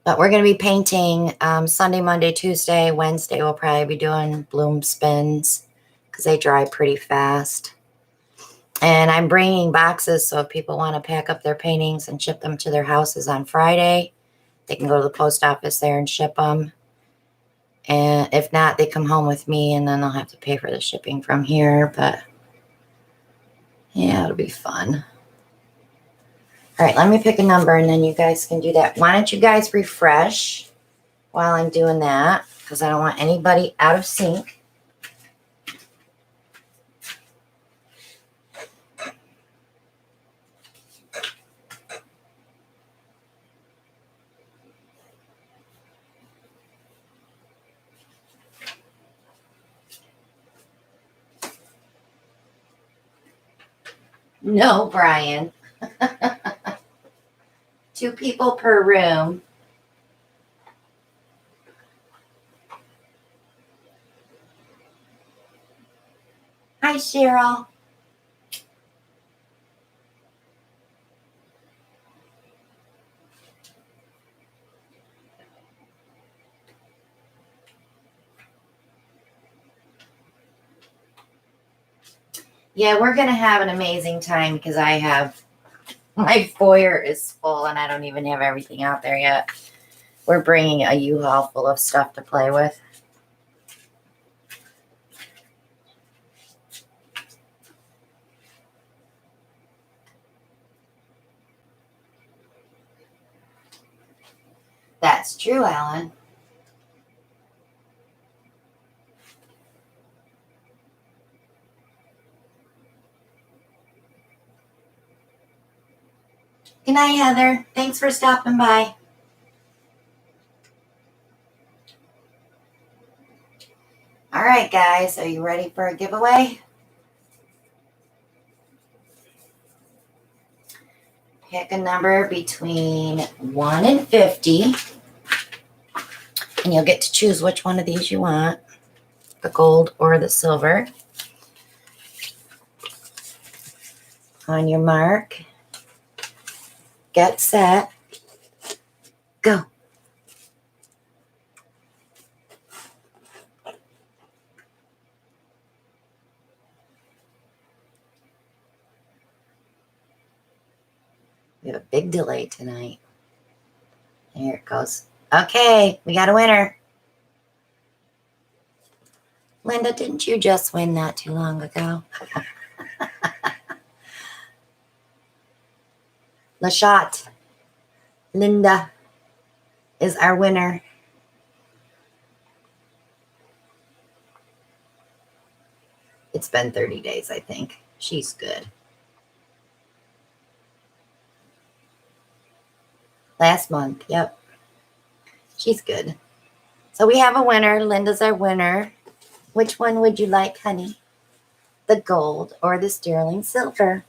But we're going to be painting Sunday, Monday, Tuesday. Wednesday, we'll probably be doing bloom spins because they dry pretty fast. And I'm bringing boxes, so if people want to pack up their paintings and ship them to their houses on Friday, they can go to the post office there and ship them. And if not, they come home with me, and then they'll have to pay for the shipping from here. But yeah, it'll be fun. All right, let me pick a number, and then you guys can do that. Why don't you guys refresh while I'm doing that, because I don't want anybody out of sync. No, Brian. 2 people per room. Hi, Cheryl. Yeah, we're going to have an amazing time because my foyer is full and I don't even have everything out there yet. We're bringing a U-Haul full of stuff to play with. That's true, Alan. Good night, Heather. Thanks for stopping by. All right, guys, are you ready for a giveaway? Pick a number between 1 and 50, and you'll get to choose which one of these you want, the gold or the silver. On your mark, get set, go. We have a big delay tonight. Here it goes. Okay, we got a winner. Linda, didn't you just win not too long ago? LaShot, Linda is our winner. It's been 30 days, I think. She's good. Last month, yep. She's good. So we have a winner. Linda's our winner. Which one would you like, honey? The gold or the sterling silver?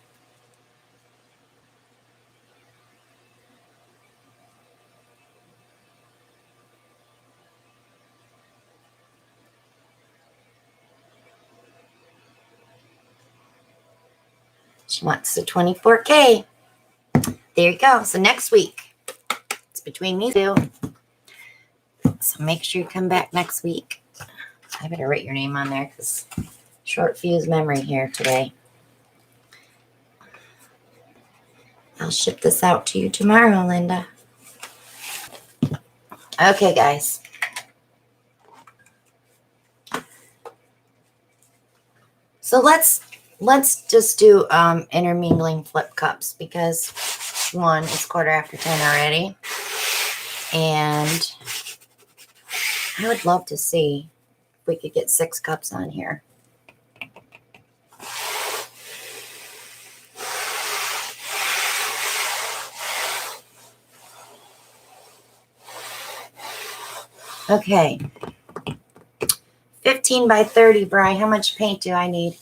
She wants the 24K. There you go. So next week, it's between these two. So make sure you come back next week. I better write your name on there because short fuse memory here today. I'll ship this out to you tomorrow, Linda. Okay, guys. So let's just do intermingling flip cups because one, it's 10:15 already. And I would love to see if we could get 6 cups on here. Okay. 15 by 30, Bri. How much paint do I need?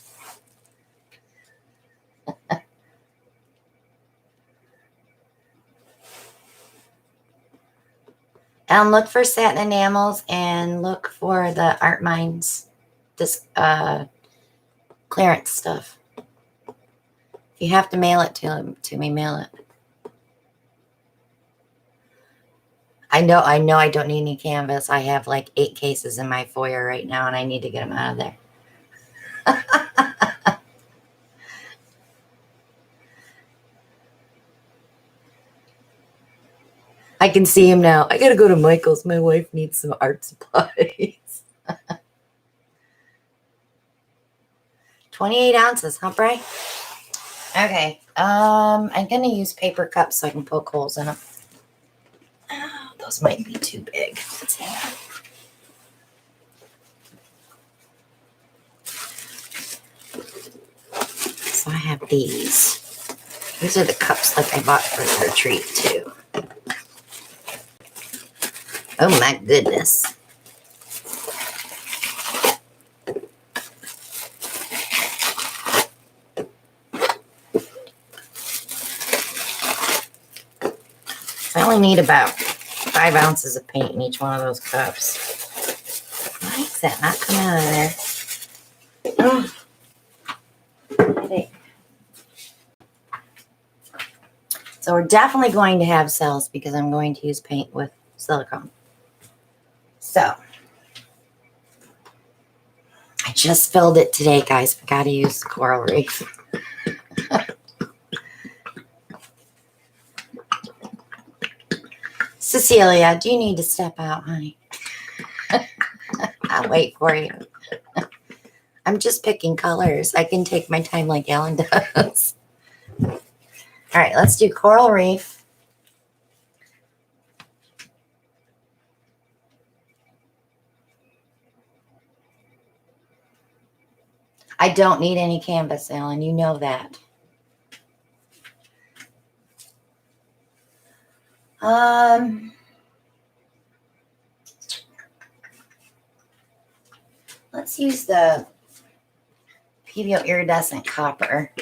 Look for satin enamels and look for the Art Minds this clearance stuff. If you have to mail it to me, mail it. I know I don't need any canvas. I have like 8 cases in my foyer right now and I need to get them out of there. I can see him now. I gotta go to Michael's. My wife needs some art supplies. 28 ounces, huh, Bri? Okay. I'm gonna use paper cups so I can poke holes in them. Oh, those might be too big. Let's hang on. So I have these. These are the cups like I bought for the retreat too. Oh my goodness. I only need about 5 ounces of paint in each one of those cups. Why is that not coming out of there? Oh. So we're definitely going to have cells because I'm going to use paint with silicone. So I just filled it today, guys. I gotta use Coral Reef. Cecilia, do you need to step out, honey? I'll wait for you. I'm just picking colors. I can take my time like Ellen does. All right, let's do Coral Reef. I don't need any canvas, Ellen. You know that. Let's use the Pbo Iridescent Copper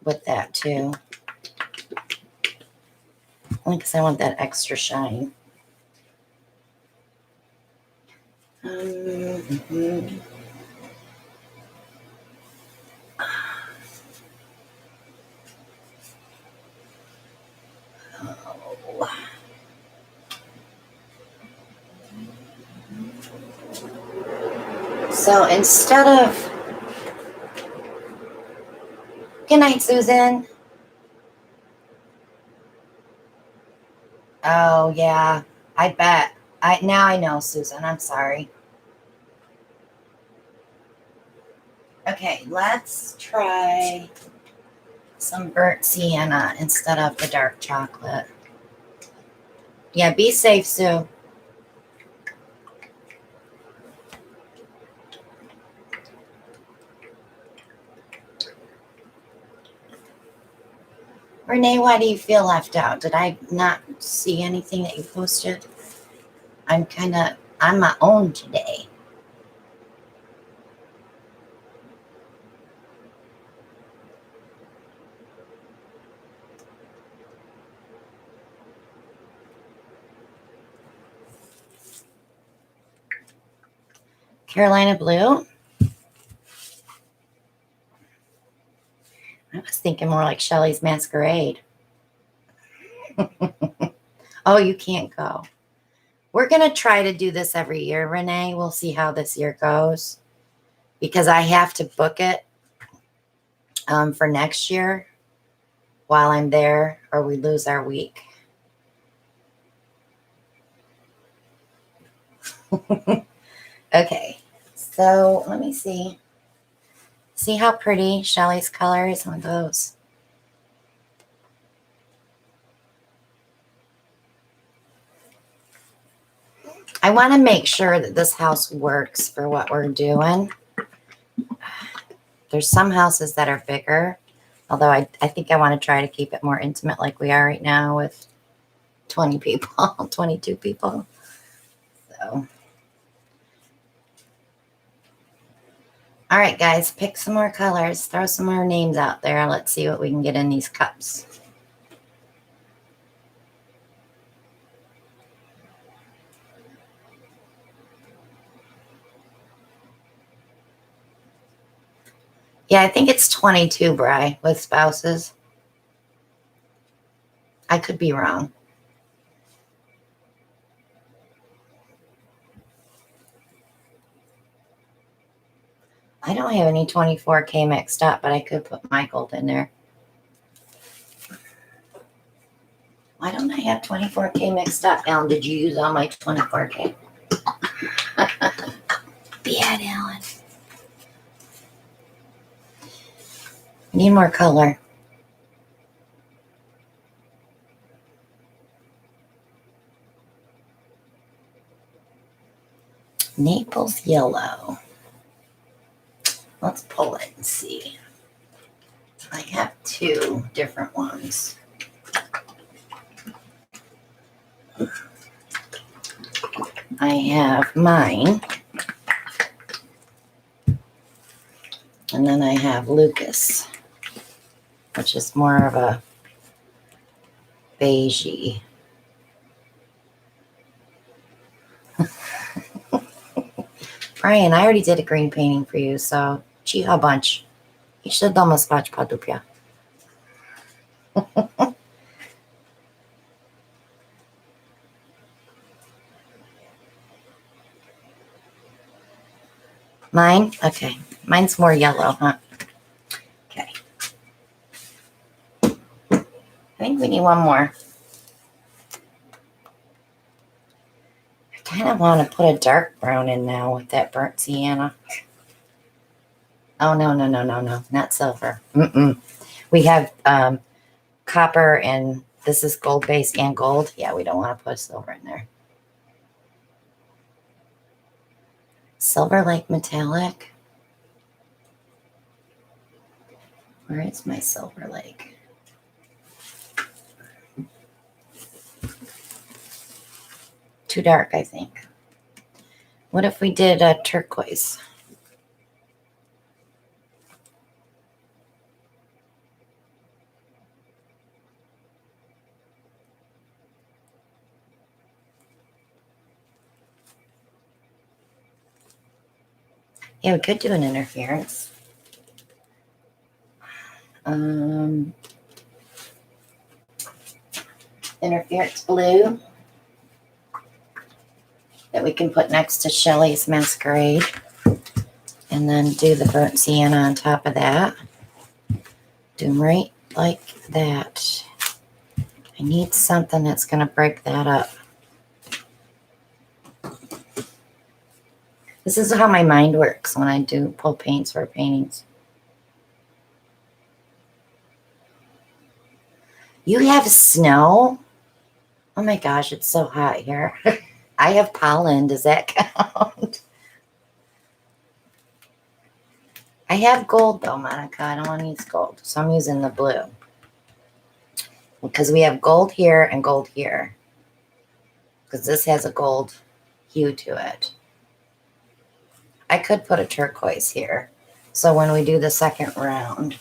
with that too. Only because I want that extra shine. Mhm. Oh. So instead of, good night, Susan. Oh yeah, I bet. Now I know, Susan. I'm sorry. Okay, let's try some burnt sienna instead of the dark chocolate. Yeah, be safe, Sue. Renee, why do you feel left out? Did I not see anything that you posted? I'm kind of on my own today. Carolina Blue. I was thinking more like Shelley's Masquerade. Oh, you can't go. We're going to try to do this every year, Renee. We'll see how this year goes because I have to book it for next year while I'm there or we lose our week. Okay, so let me see. See how pretty Shelley's color is on those. I want to make sure that this house works for what we're doing. There's some houses that are bigger, although I think I want to try to keep it more intimate like we are right now with 20 people, 22 people. So, all right, guys, pick some more colors, throw some more names out there. Let's see what we can get in these cups. Yeah, I think it's 22, Bri, with spouses. I could be wrong. I don't have any 24K mixed up, but I could put my gold in there. Why don't I have 24K mixed up? Alan, did you use all my 24K? Bad, Alan. Need more color. Naples Yellow. Let's pull it and see. I have two different ones. I have mine. And then I have Lucas, which is more of a beigey. Brian, I already did a green painting for you, so gee, a bunch. You should almost watch Padupia. Mine? Okay. Mine's more yellow, huh? Okay. I think we need one more. I kind of want to put a dark brown in now with that burnt sienna. Oh, no. Not silver. We have copper and this is gold base and gold. Yeah, we don't want to put silver in there. Silver Lake Metallic. Where is my Silver Lake? too dark, I think. What if we did a turquoise? Yeah, we could do an interference. Interference blue that we can put next to Shelly's Masquerade. And then do the burnt sienna on top of that. Do them right like that. I need something that's going to break that up. This is how my mind works when I do pull paints for paintings. You have snow? Oh my gosh, it's so hot here. I have pollen. Does that count? I have gold though, Monica. I don't want to use gold. So I'm using the blue. Because we have gold here and gold here. Because this has a gold hue to it. I could put a turquoise here. So when we do the second round,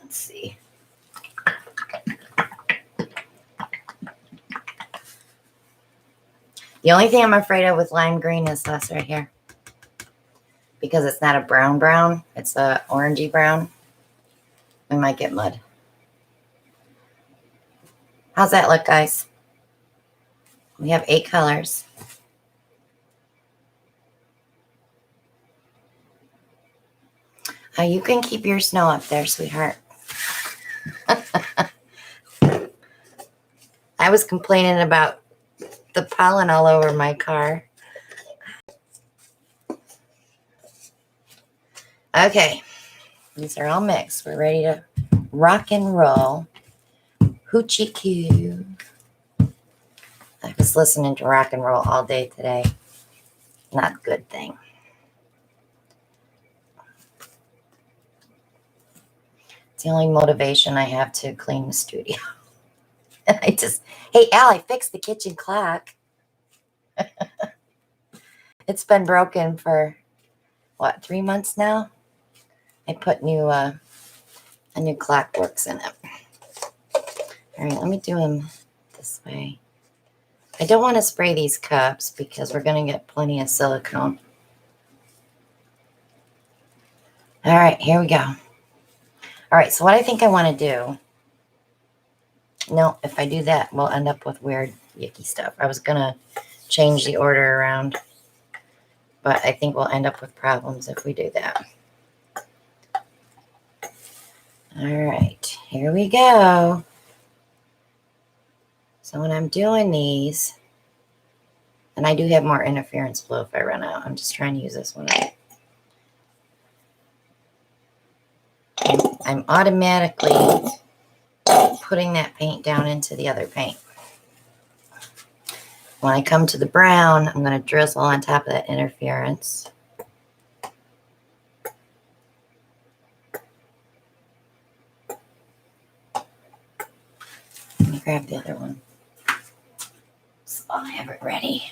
let's see. The only thing I'm afraid of with lime green is this right here. Because it's not a brown brown, it's a orangey brown. We might get mud. How's that look, guys? We have 8 colors. You can keep your snow up there, sweetheart. I was complaining about the pollen all over my car. Okay, these are all mixed. We're ready to rock and roll. Hoochie coo. I was listening to rock and roll all day today. Not a good thing. It's the only motivation I have to clean the studio. And hey, Al, I fixed the kitchen clock. It's been broken for, what, 3 months now? I put a new clock works in it. All right, let me do them this way. I don't want to spray these cups because we're going to get plenty of silicone. All right, here we go. All right, so what I think I want to do, no, if I do that, we'll end up with weird, yucky stuff. I was going to change the order around, but I think we'll end up with problems if we do that. All right, here we go. So when I'm doing these, and I do have more interference blue if I run out. I'm just trying to use this one up. I'm automatically putting that paint down into the other paint. When I come to the brown, I'm going to drizzle on top of that interference. Let me grab the other one. So I'll have it ready.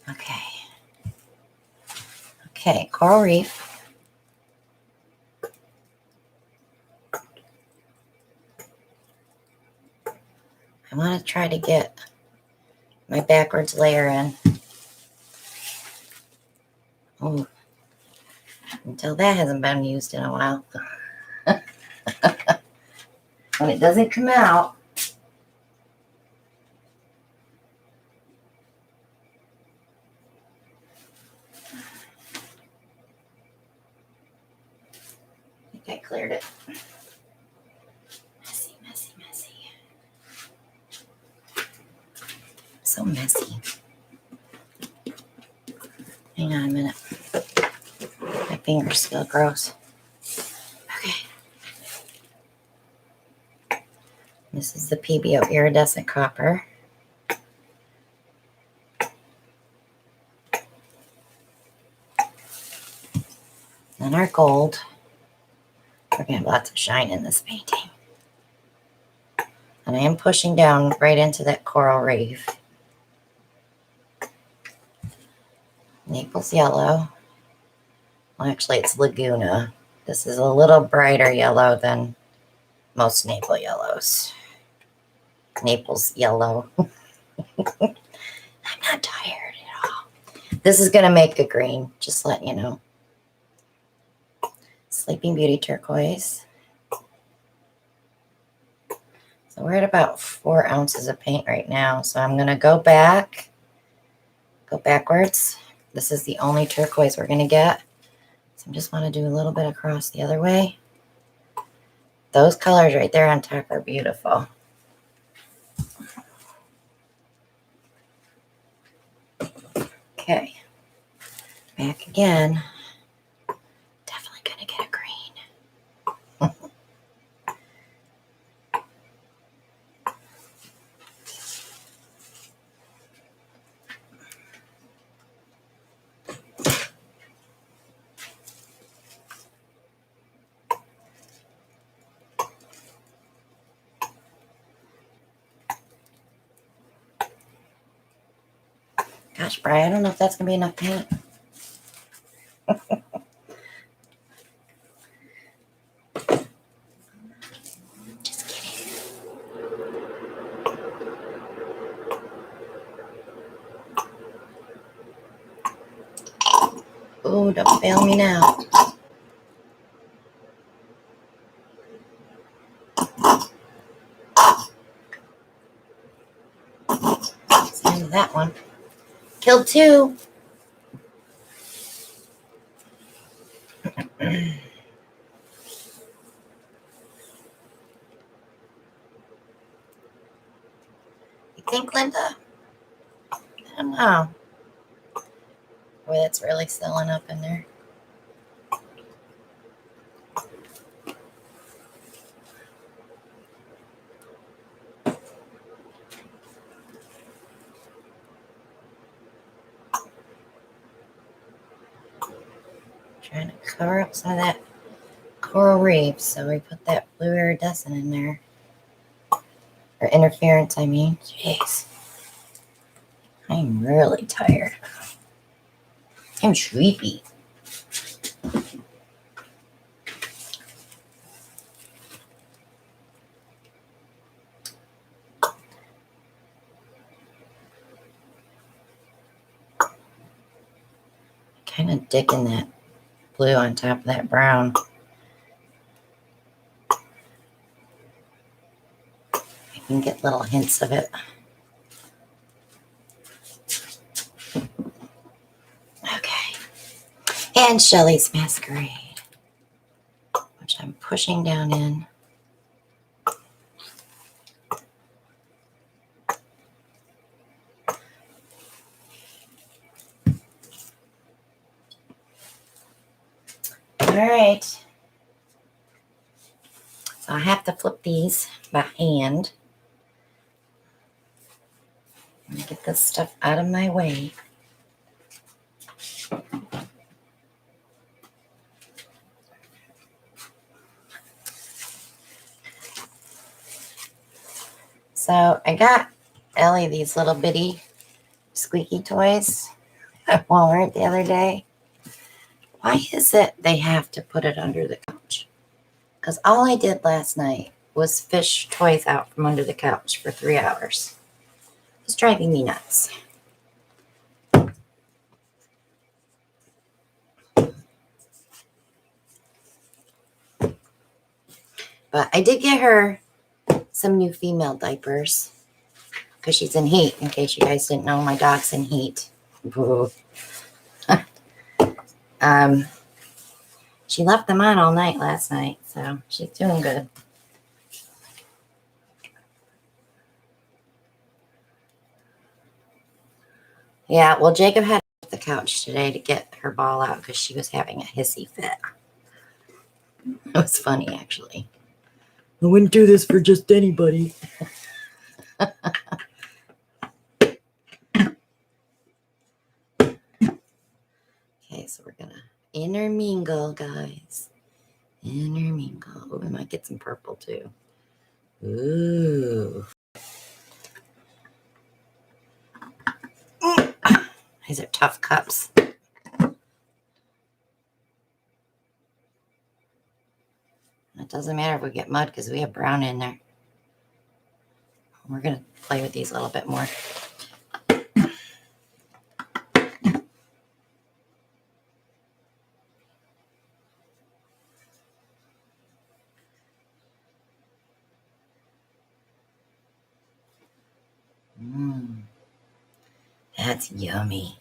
Okay. Okay, Coral Reef. I want to try to get my backwards layer in. Oh, until that hasn't been used in a while. When it doesn't come out, I think I cleared it. Messy, messy, messy. So messy. Hang on a minute. My fingers feel gross. Okay. This is the Pbo Iridescent Copper. And our gold. We're going to have lots of shine in this painting. And I am pushing down right into that coral reef. Naples Yellow. Well, actually, it's Laguna. This is a little brighter yellow than most Naples yellows. Naples Yellow. I'm not tired at all. This is going to make a green, just letting you know. Sleeping Beauty turquoise. So we're at about 4 ounces of paint right now. So I'm going to go backwards. This is the only turquoise we're going to get. So I just want to do a little bit across the other way. Those colors right there on top are beautiful. Okay. Back again. Definitely going to get a green. Gosh, Brian, I don't know if that's going to be enough paint. Just kidding. Oh, don't fail me now. Same with that one. Killed 2. You think, Linda? I don't know. Boy, that's really filling up in there. Trying to cover up some of that coral reef, so we put that blue iridescent in there. Or interference, I mean. Jeez. I'm really tired. I'm sleepy. Kind of digging that blue on top of that brown. I can get little hints of it. Okay. And Shelley's Masquerade, which I'm pushing down in. All right. So I have to flip these by hand. Let me get this stuff out of my way. So I got Ellie these little bitty squeaky toys at Walmart the other day. Why is it they have to put it under the couch? Because all I did last night was fish toys out from under the couch for 3 hours. It's driving me nuts. But I did get her some new female diapers because she's in heat. In case you guys didn't know, my dog's in heat. She left them on all night last night, so she's doing good. Yeah, well, Jacob had to the couch today to get her ball out because she was having a hissy fit. It was funny, actually. I wouldn't do this for just anybody. Okay, so we're going to intermingle, guys. Intermingle. Oh, we might get some purple too. Ooh. These are tough cups. It doesn't matter if we get mud because we have brown in there. We're going to play with these a little bit more. That's yummy.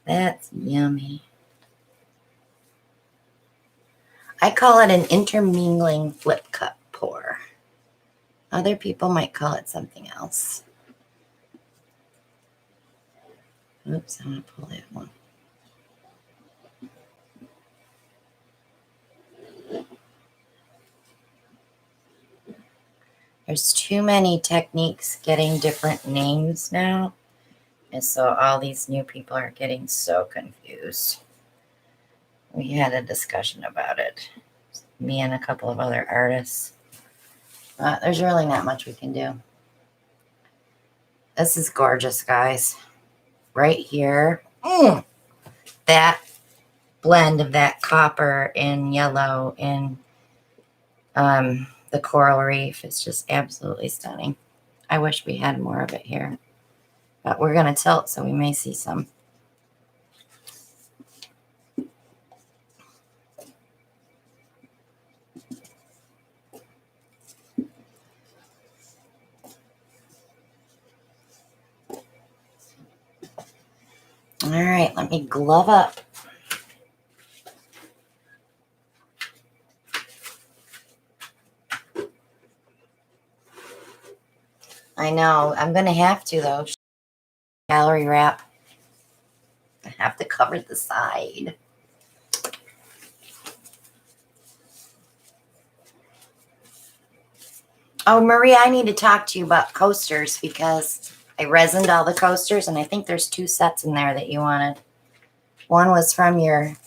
That's yummy. I call it an intermingling flip cup pour. Other people might call it something else. Oops, I'm going to pull that one. There's too many techniques getting different names now. And so all these new people are getting so confused. We had a discussion about it. Me and a couple of other artists. There's really not much we can do. This is gorgeous, guys. Right here. That blend of that copper and yellow and the coral reef is just absolutely stunning. I wish we had more of it here. But we're going to tilt, so we may see some. All right, let me glove up. I know, I'm going to have to, though. Gallery wrap. I have to cover the side. Oh, Maria, I need to talk to you about coasters because I resined all the coasters, and I think there's 2 sets in there that you wanted. One was from your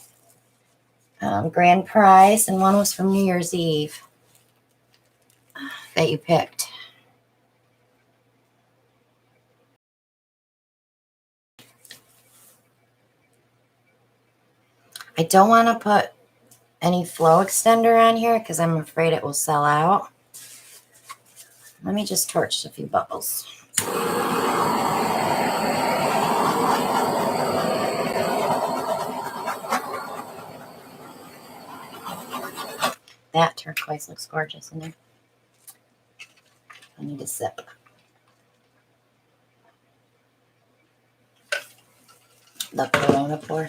grand prize, and one was from New Year's Eve that you picked. I don't want to put any flow extender on here because I'm afraid it will sell out. Let me just torch a few bubbles. That turquoise looks gorgeous in there. I need a sip. The Corona pour.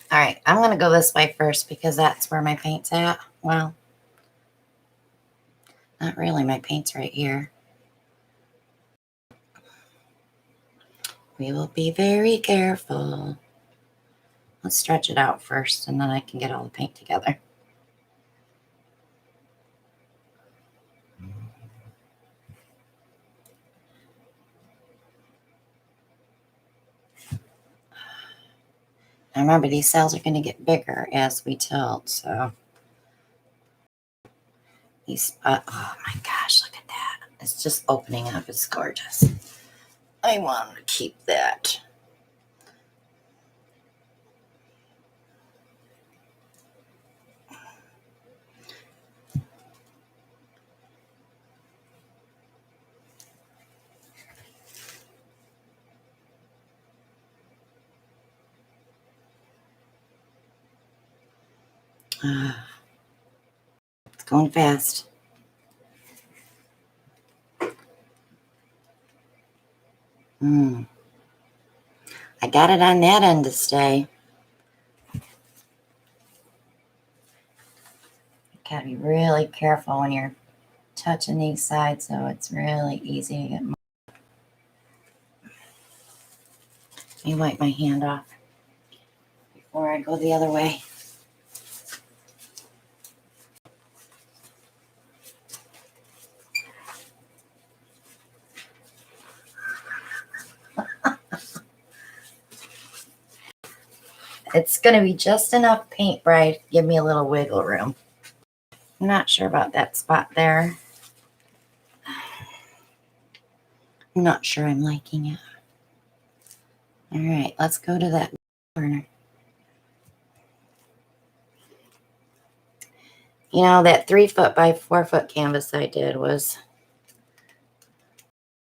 All right, I'm going to go this way first because that's where my paint's at. Well, not really. My paint's right here. We will be very careful. Let's stretch it out first, and then I can get all the paint together. Now remember, these cells are going to get bigger as we tilt, so these, oh my gosh, look at that. It's just opening up. It's gorgeous. I want to keep that. It's going fast. I got it on that end to stay. You gotta be really careful when you're touching these sides, so it's really easy to get. Let me wipe my hand off before I go the other way. It's going to be just enough paint bright to give me a little wiggle room. I'm not sure about that spot there. I'm not sure I'm liking it. All right, let's go to that corner. You know, that 3 foot by 4 foot canvas I did was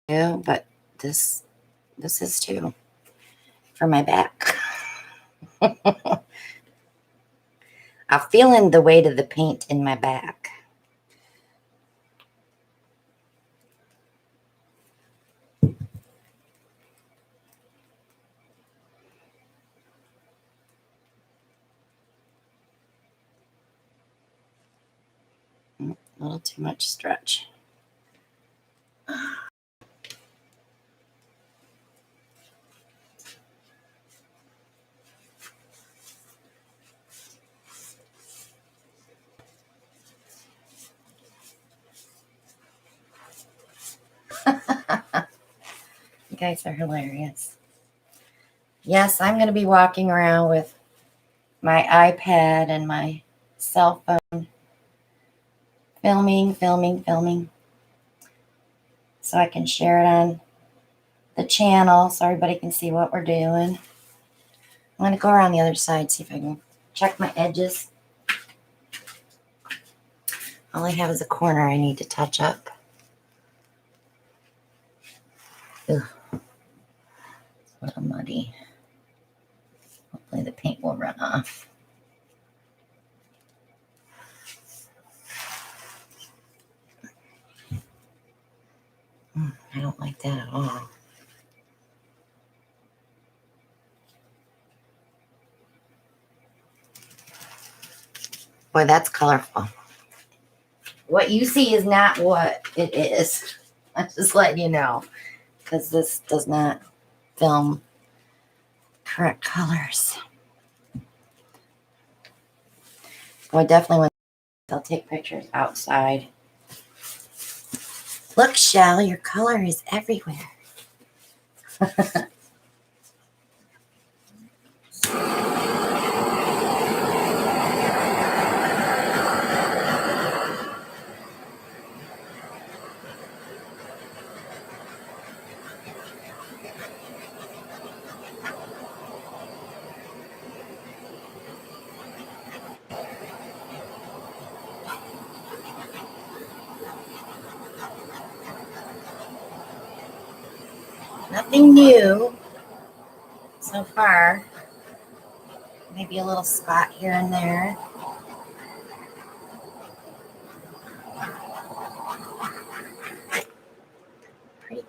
two, but this is too for my back. I'm feeling the weight of the paint in my back. A little too much stretch. You guys are hilarious. Yes, I'm going to be walking around with my iPad and my cell phone, filming, so I can share it on the channel so everybody can see what we're doing. I'm going to go around the other side, see if I can check my edges. All I have is a corner I need to touch up. Ugh. It's a little muddy. Hopefully the paint will run off. I don't like that at all. Boy, that's colorful. What you see is not what it is. I'm just letting you know, because this does not film correct colors. Well, definitely when they'll take pictures outside. Look, Shell, your color is everywhere. Nothing new so far. Maybe a little spot here and there.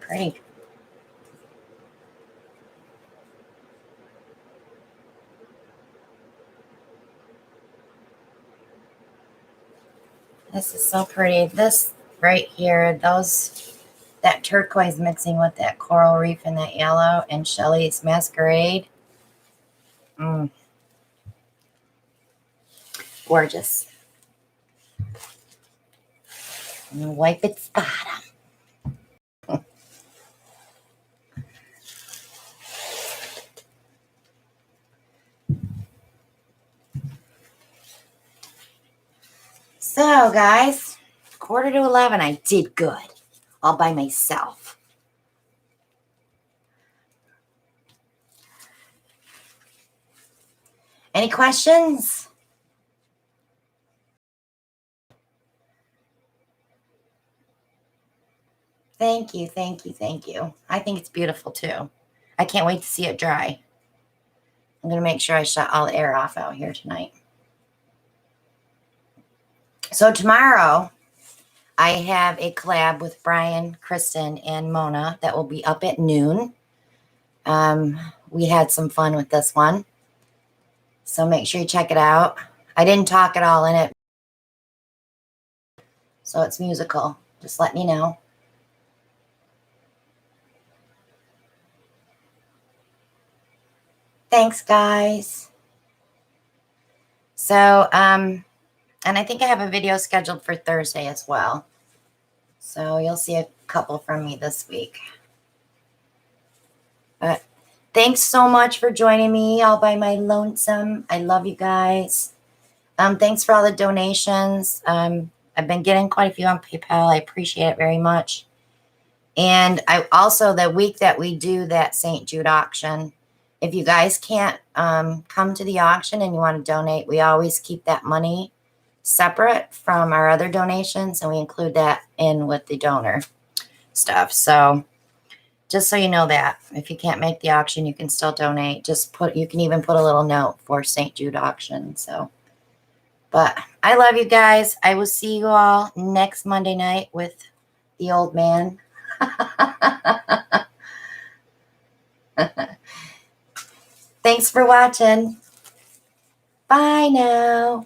Pretty. This is so pretty. This right here, that turquoise mixing with that coral reef and that yellow and Shelley's masquerade. Gorgeous. I'm gonna wipe its bottom. So, guys, 10:45. I did good, all by myself. Any questions? Thank you. I think it's beautiful too. I can't wait to see it dry. I'm going to make sure I shut all the air off out here tonight. So tomorrow, I have a collab with Brian, Kristen, and Mona that will be up at noon. We had some fun with this one. So make sure you check it out. I didn't talk at all in it. So it's musical. Just letting you know. Thanks, guys. So, and I think I have a video scheduled for Thursday as well. So you'll see a couple from me this week. But thanks so much for joining me all by my lonesome. I love you guys. Thanks for all the donations. I've been getting quite a few on PayPal. I appreciate it very much. And I also, the week that we do that St. Jude auction, if you guys can't come to the auction and you want to donate, we always keep that money separate from our other donations, and we include that in with the donor stuff. So just so you know that if you can't make the auction, you can still donate. You can even put a little note for St. Jude auction. So, but I love you guys. I will see you all next Monday night with the old man. Thanks for watching. Bye now.